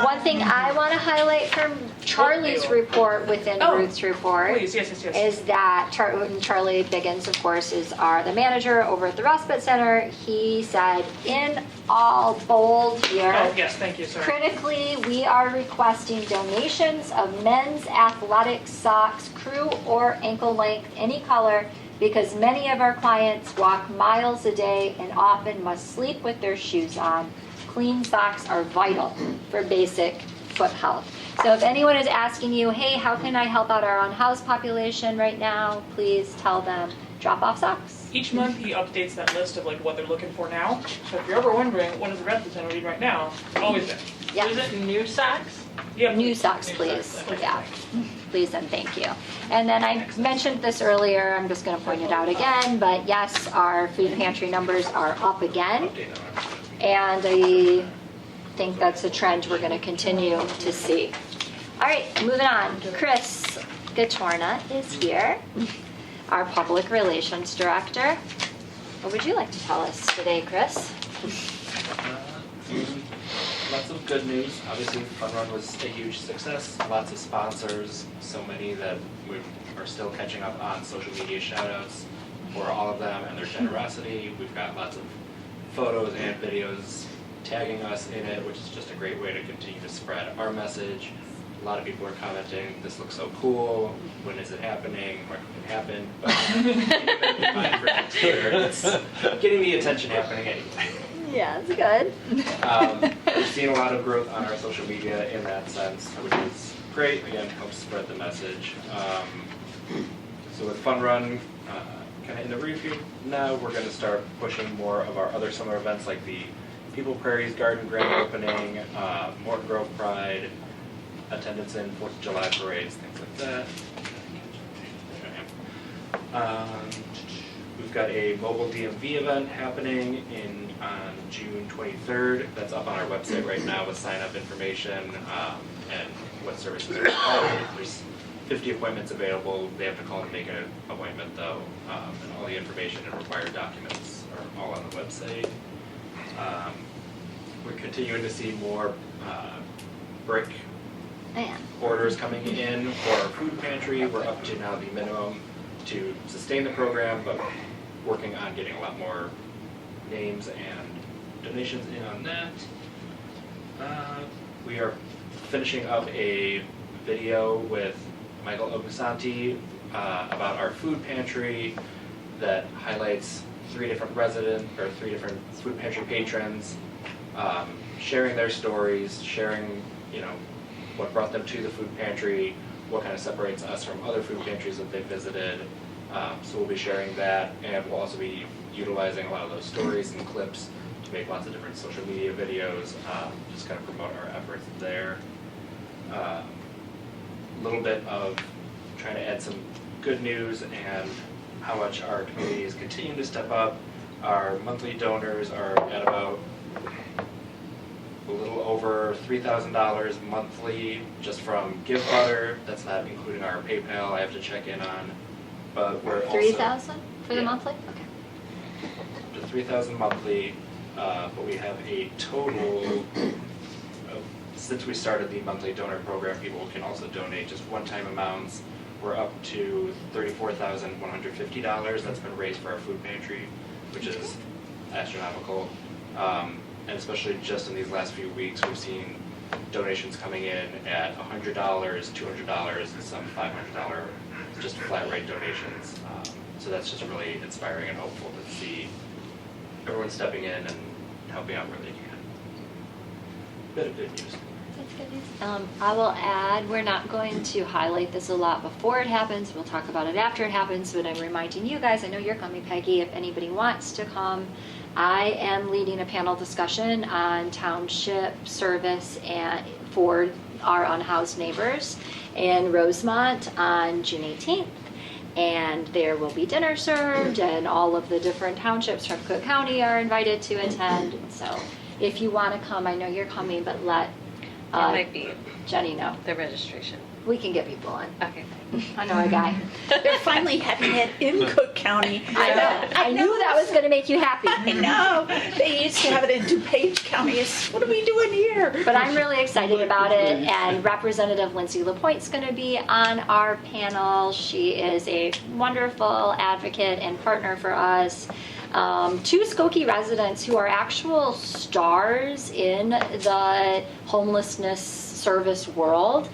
One thing I want to highlight from Charlie's report within Ruth's report Please, yes. is that Charlie Biggins, of course, is the manager over at the respite center. He said in all bold here. Oh, yes, thank you, sorry. Critically, we are requesting donations of men's athletic socks, crew or ankle length, any color, because many of our clients walk miles a day and often must sleep with their shoes on. Clean socks are vital for basic foot health. So if anyone is asking you, hey, how can I help out our unhoused population right now, please tell them, drop off socks. Each month he updates that list of what they're looking for now. So if you're ever wondering what does the respite center need right now, it's always there. Yeah. Is it new socks? Yeah, New please. socks, please. Yeah, please and thank you. And then I mentioned this earlier, I'm just gonna point it out again, but yes, our food pantry numbers are up again. And I think that's a trend we're gonna continue to see. All right, moving on. Chris Gatorna is here, our Public Relations Director. What would you like to tell us today, Chris? Lots of good news. Obviously, Fun Run was a huge success. Lots of sponsors, so many that we are still catching up on social media shout-outs for all of them and their generosity. We've got lots of photos and videos tagging us in it, which is just a great way to continue to spread our message. A lot of people are commenting, this looks so cool, when is it happening, when can it happen? But keep that in mind for next year. It's getting the attention happening anyway. Yeah, it's good. We've seen a lot of growth on our social media in that sense, which is great. Again, helps spread the message. So with Fun Run kind of in the review now, we're going to start pushing more of our other summer events like the People Prairie's Garden Grand Opening, Morton Grove Pride, attendance in 4th of July parades, things like that. We've got a mobile DMV event happening on June 23rd. That's up on our website right now with sign-up information and what services are required. There's 50 appointments available. They have to call and make an appointment though, and all the information and required documents are all on the website. We're continuing to see more brick orders coming in for our food pantry. We're up to now the minimum to sustain the program, but working on getting a lot more names and donations in on that. We are finishing up a video with Michael Ogusanti about our food pantry that highlights three different food pantry patrons, sharing their stories, sharing, what brought them to the food pantry, what kind of separates us from other food pantries that they've visited. So we'll be sharing that, and we'll also be utilizing a lot of those stories and clips to make lots of different social media videos, just kind of promote our efforts there. A little bit of trying to add some good news and how much our community is continuing to step up. Our monthly donors are at about a little over $3,000 monthly just from Give Butter. That's not including our PayPal I have to check in on. But we're also 3,000 for the monthly? Okay. Up to 3,000 monthly, but we have a total of, since we started the monthly donor program, people can also donate just one-time amounts. We're up to $34,150 that's been raised for our food pantry, which is astronomical. And especially just in these last few weeks, we've seen donations coming in at $100, $200, and some $500 just flat rate donations. So that's just really inspiring and hopeful to see everyone stepping in and helping out where they can. Bit of good news. That's good news. I will add, we're not going to highlight this a lot before it happens. We'll talk about it after it happens, but I'm reminding you guys, I know you're coming, Peggy, if anybody wants to come. I am leading a panel discussion on township service and for our unhoused neighbors in Rosemont on June 18th. And there will be dinner served, and all of the different townships from Cook County are invited to attend. So if you want to come, I know you're coming, but let might be Jenny know. the registration. We can get people in. Okay. I know a guy. They're finally having it in Cook County. I know. I knew that was going to make you happy. I know. They used to have it in DuPage County. What are we doing here? But I'm really excited about it, and Representative Lindsay LaPointe's going to be on our panel. She is a wonderful advocate and partner for us. Two Skokie residents who are actual stars in the homelessness service world.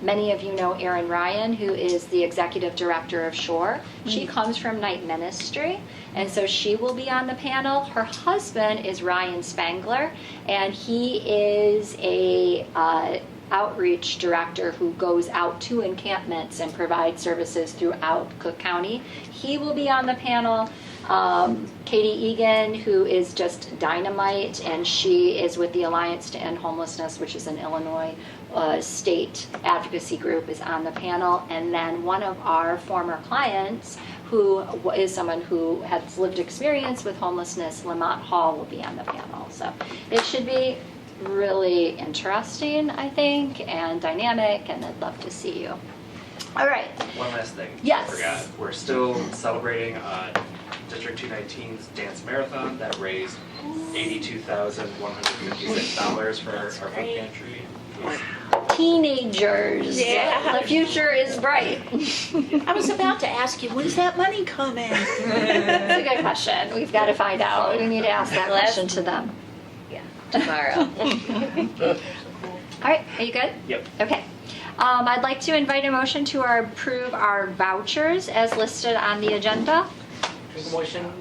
Many of you know Erin Ryan, who is the executive director of SHORE. She comes from Night Ministry, and so she will be on the panel. Her husband is Ryan Spangler, and he is a outreach director who goes out to encampments and provides services throughout Cook County. He will be on the panel. Katie Egan, who is just dynamite, and she is with the Alliance to End Homelessness, which is an Illinois state advocacy group is on the panel. And then one of our former clients, who is someone who has lived experience with homelessness, Lamont Hall, will be on the panel. So it should be really interesting, I think, and dynamic, and I'd love to see you. All right. One last thing. Yes. I forgot. We're still celebrating District 219's dance marathon that raised $82,156 for our food pantry. Teenagers. Yeah. The future is bright. I was about to ask you, when's that money coming? That's a good question. We've got to find out. We need to ask that question to them. Yeah, tomorrow. All right, are you good? Yep. Okay. I'd like to invite a motion to approve our vouchers as listed on the agenda. Make a motion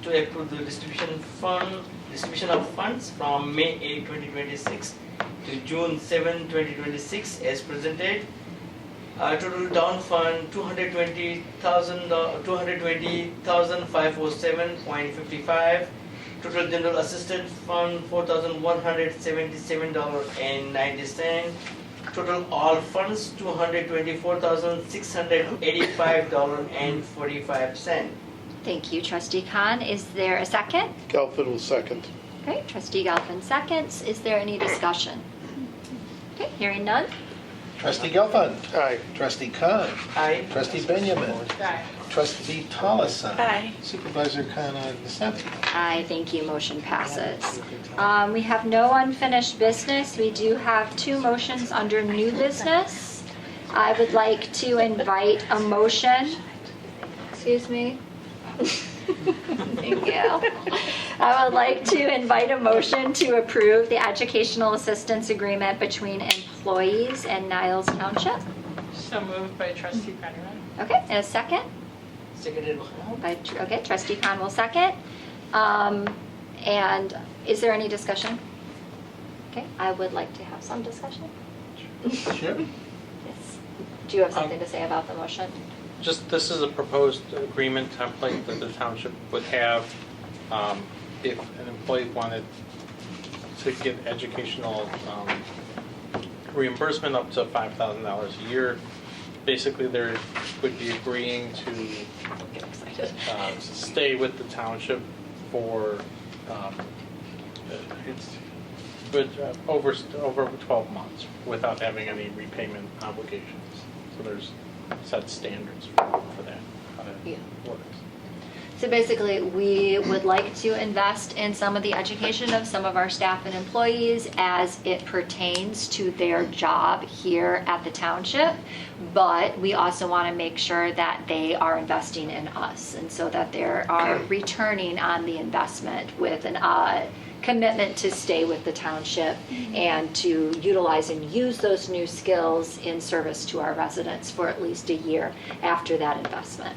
to approve the distribution of funds from May 8, 2026 to June 7, 2026 as presented. Total down fund $220,507.55. Total general assistance fund $4,177.90. Total all funds $224,685.45. Thank you, Trustee Khan. Is there a second? Gelfen will second. Okay, Trustee Gelfen seconds. Is there any discussion? Okay, hearing none. Trustee Gelfen. Aye. Trustee Khan. Aye. Trustee Benjamin. Aye. Trustee Tolleson. Aye. Supervisor Khanna-Nasati. Aye, thank you. Motion passes. We have no unfinished business. We do have 2 motions under new business. I would like to invite a motion. Excuse me. Thank you. I would like to invite a motion to approve the educational assistance agreement between employees and Niles Township. So moved by Trustee Penderman. Okay, and a second? Seconded. Okay, Trustee Khan will second. And is there any discussion? Okay, I would like to have some discussion. Sure. Yes. Do you have something to say about the motion? Just, this is a proposed agreement template that the township would have if an employee wanted to get educational reimbursement up to $5,000 a year. Basically, they would be agreeing to stay with the township for over 12 months without having any repayment obligations. So there's set standards for that, how that works. So basically, we would like to invest in some of the education of some of our staff and employees as it pertains to their job here at the township, but we also want to make sure that they are investing in us, and so that they are returning on the investment with an commitment to stay with the township and to utilize and use those new skills in service to our residents for at least a year after that investment.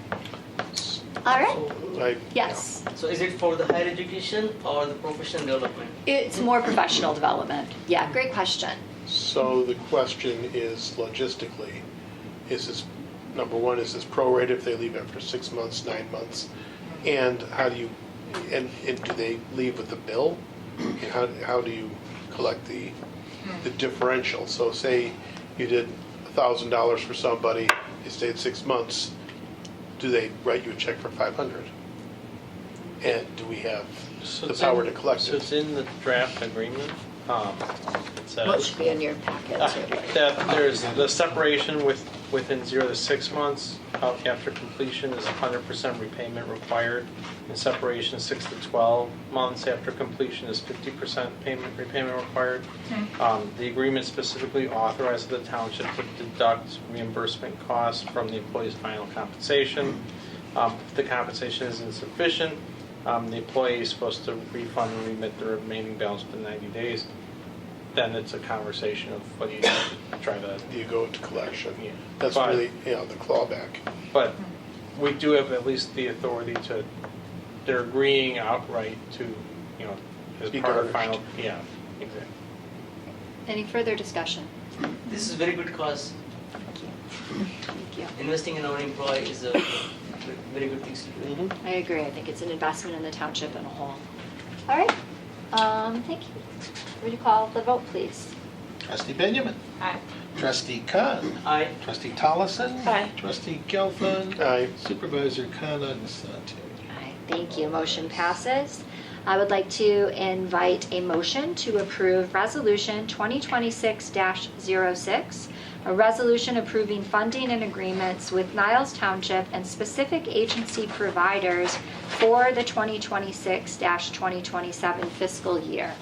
All right. Yes. So is it for the higher education or the professional development? It's more professional development. Yeah, great question. So the question is logistically, is this, number one, is this prorated if they leave after 6 months, 9 months? And how do you, and do they leave with the bill? And how do you collect the differential? So say you did $1,000 for somebody, they stayed 6 months, do they write you a check for $500? And do we have the power to collect So it? it's in the draft agreement. It says Well, it should be in your packet too. that there's the separation within 0 to 6 months after completion is 100% repayment required. And separation 6 to 12 months after completion is 50% repayment required. The agreement specifically authorizes the township to deduct reimbursement costs from the employee's final compensation. If the compensation is insufficient, the employee is supposed to refund and remit the remaining balance within 90 days. Then it's a conversation of whether you try to... You go into collection. Yeah. That's But- really, the clawback. But we do have at least the authority to, they're agreeing outright to, as Be part of garnished. final, yeah, exactly. Any further discussion? This is very good cause. Thank you. Investing in our employee is a very good thing to do. I agree. I think it's an investment in the township in a whole. All right. Thank you. Would you call the vote, please? Trustee Benjamin. Aye. Trustee Khan. Aye. Trustee Tollison. Aye. Trustee Gelfand. Aye. Supervisor Khan Agnasati. Aye, thank you. Motion passes. I would like to invite a motion to approve Resolution 2026-06, a resolution approving funding and agreements with Niles Township and specific agency providers for the 2026-2027 fiscal year.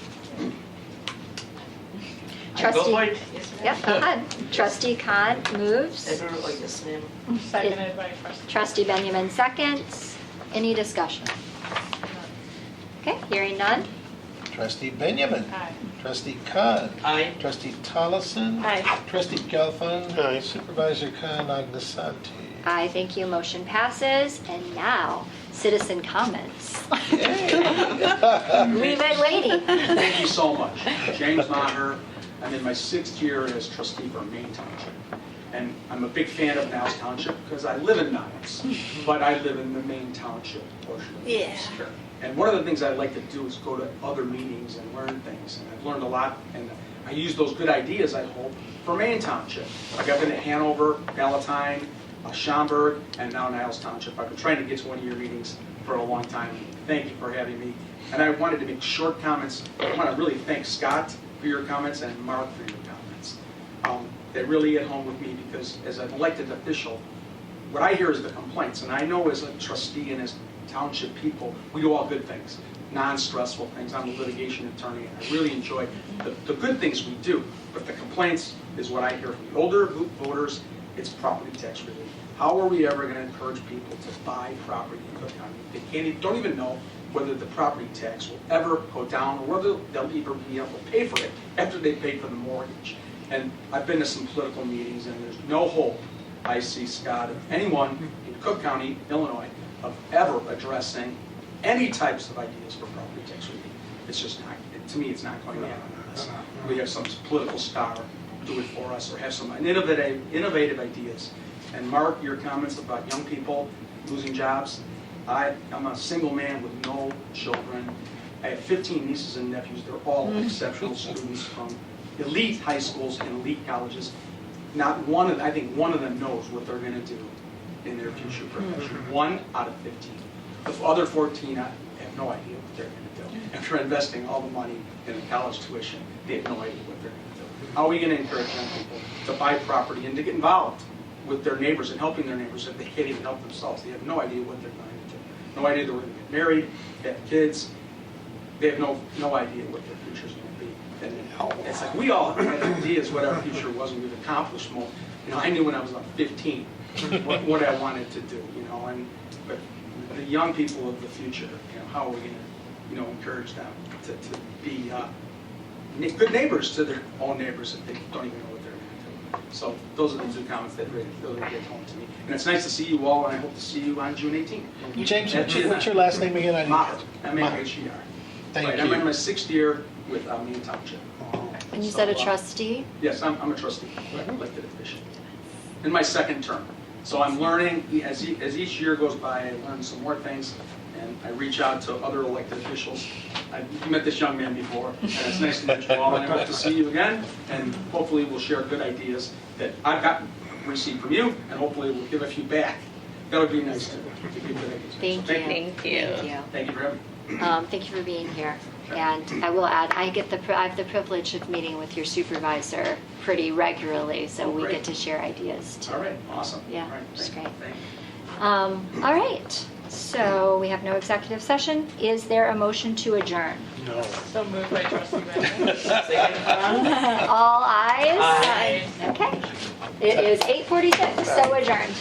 Trustee, Go for it. yep, go ahead. Trustee Khan moves. I don't know like this name. Seconded by trustee. Trustee Benjamin seconds. Any discussion? Okay, hearing none. Trustee Benjamin. Aye. Trustee Khan. Aye. Trustee Tollison. Aye. Trustee Gelfand. Aye. Supervisor Khan Agnasati. Aye, thank you. Motion passes. And now, citizen comments. We've been waiting. Thank you so much. James Maher. I'm in my 6th year as trustee for Main Township. And I'm a big fan of Niles Township because I live in Niles, but I live in the Main Township portion of the district. And one of the things I like to do is go to other meetings and learn things. And I've learned a lot, and I use those good ideas, I hope, for Main Township. Like I've been to Hanover, Palatine, Schaumburg, and now Niles Township. I've been trying to get to one of your meetings for a long time. Thank you for having me. And I wanted to make short comments. I want to really thank Scott for your comments and Mark for your comments. They really hit home with me because as an elected official, what I hear is the complaints. And I know as a trustee and as township people, we do all good things, non-stressful things. I'm a litigation attorney and I really enjoy the good things we do. But the complaints is what I hear from the older voters. It's property tax relief. How are we ever going to encourage people to buy property in Cook County? They don't even know whether the property tax will ever go down or whether they'll even be able to pay for it after they pay for the mortgage. And I've been to some political meetings and there's no hope, I see, Scott, of anyone in Cook County, Illinois, of ever addressing any types of ideas for property tax relief. It's just not, to me, it's not going to happen unless we have some political star do it for us or have some innovative ideas. And Mark, your comments about young people losing jobs, I'm a single man with no children. I have 15 nieces and nephews. They're all exceptional students from elite high schools and elite colleges. Not one of, I think one of them knows what they're going to do in their future profession. 1 out of 15. The other 14 have no idea what they're going to do. After investing all the money in the college tuition, they have no idea what they're going to do. How are we going to encourage young people to buy property and to get involved with their neighbors and helping their neighbors if they can't even help themselves? They have no idea what they're going to do. No idea they're going to get married, have kids. They have no idea what their future is going to be. And it's like we all had ideas what our future was and we've accomplished more. You know, I knew when I was about 15 what I wanted to do, you know, but the young people of the future, you know, how are we going to, you know, encourage them to be good neighbors to their own neighbors if they don't even know what they're going to do. So those are the 2 comments that really hit home to me. And it's nice to see you all, and I hope to see you on June 18th. James, what's your last name again? Maher, M-A-H-E-R. Thank Right, you. I'm in my 6th year with Main Township. And you said a trustee? Yes, I'm a trustee, elected official. In my 2nd term. So I'm learning, as each year goes by, I learn some more things, and I reach out to other elected officials. I've met this young man before, and it's nice to meet you all, and I hope to see you again, and hopefully we'll share good ideas that I've received from you, and hopefully we'll give a few back. That would be nice to give good ideas. Thank So you. Thank you. Thank you. Thank you for having me. Thank you for being here. And I will add, I have the privilege of meeting with your supervisor pretty regularly, so we Great. get to share ideas too. All right, awesome. Yeah, All right, it's thank great. you. Thank you. All right, so we have no executive session. Is there a motion to adjourn? No. So moved by trustee Benjamin. All ayes? Aye. Okay. It is 8:46, so adjourned.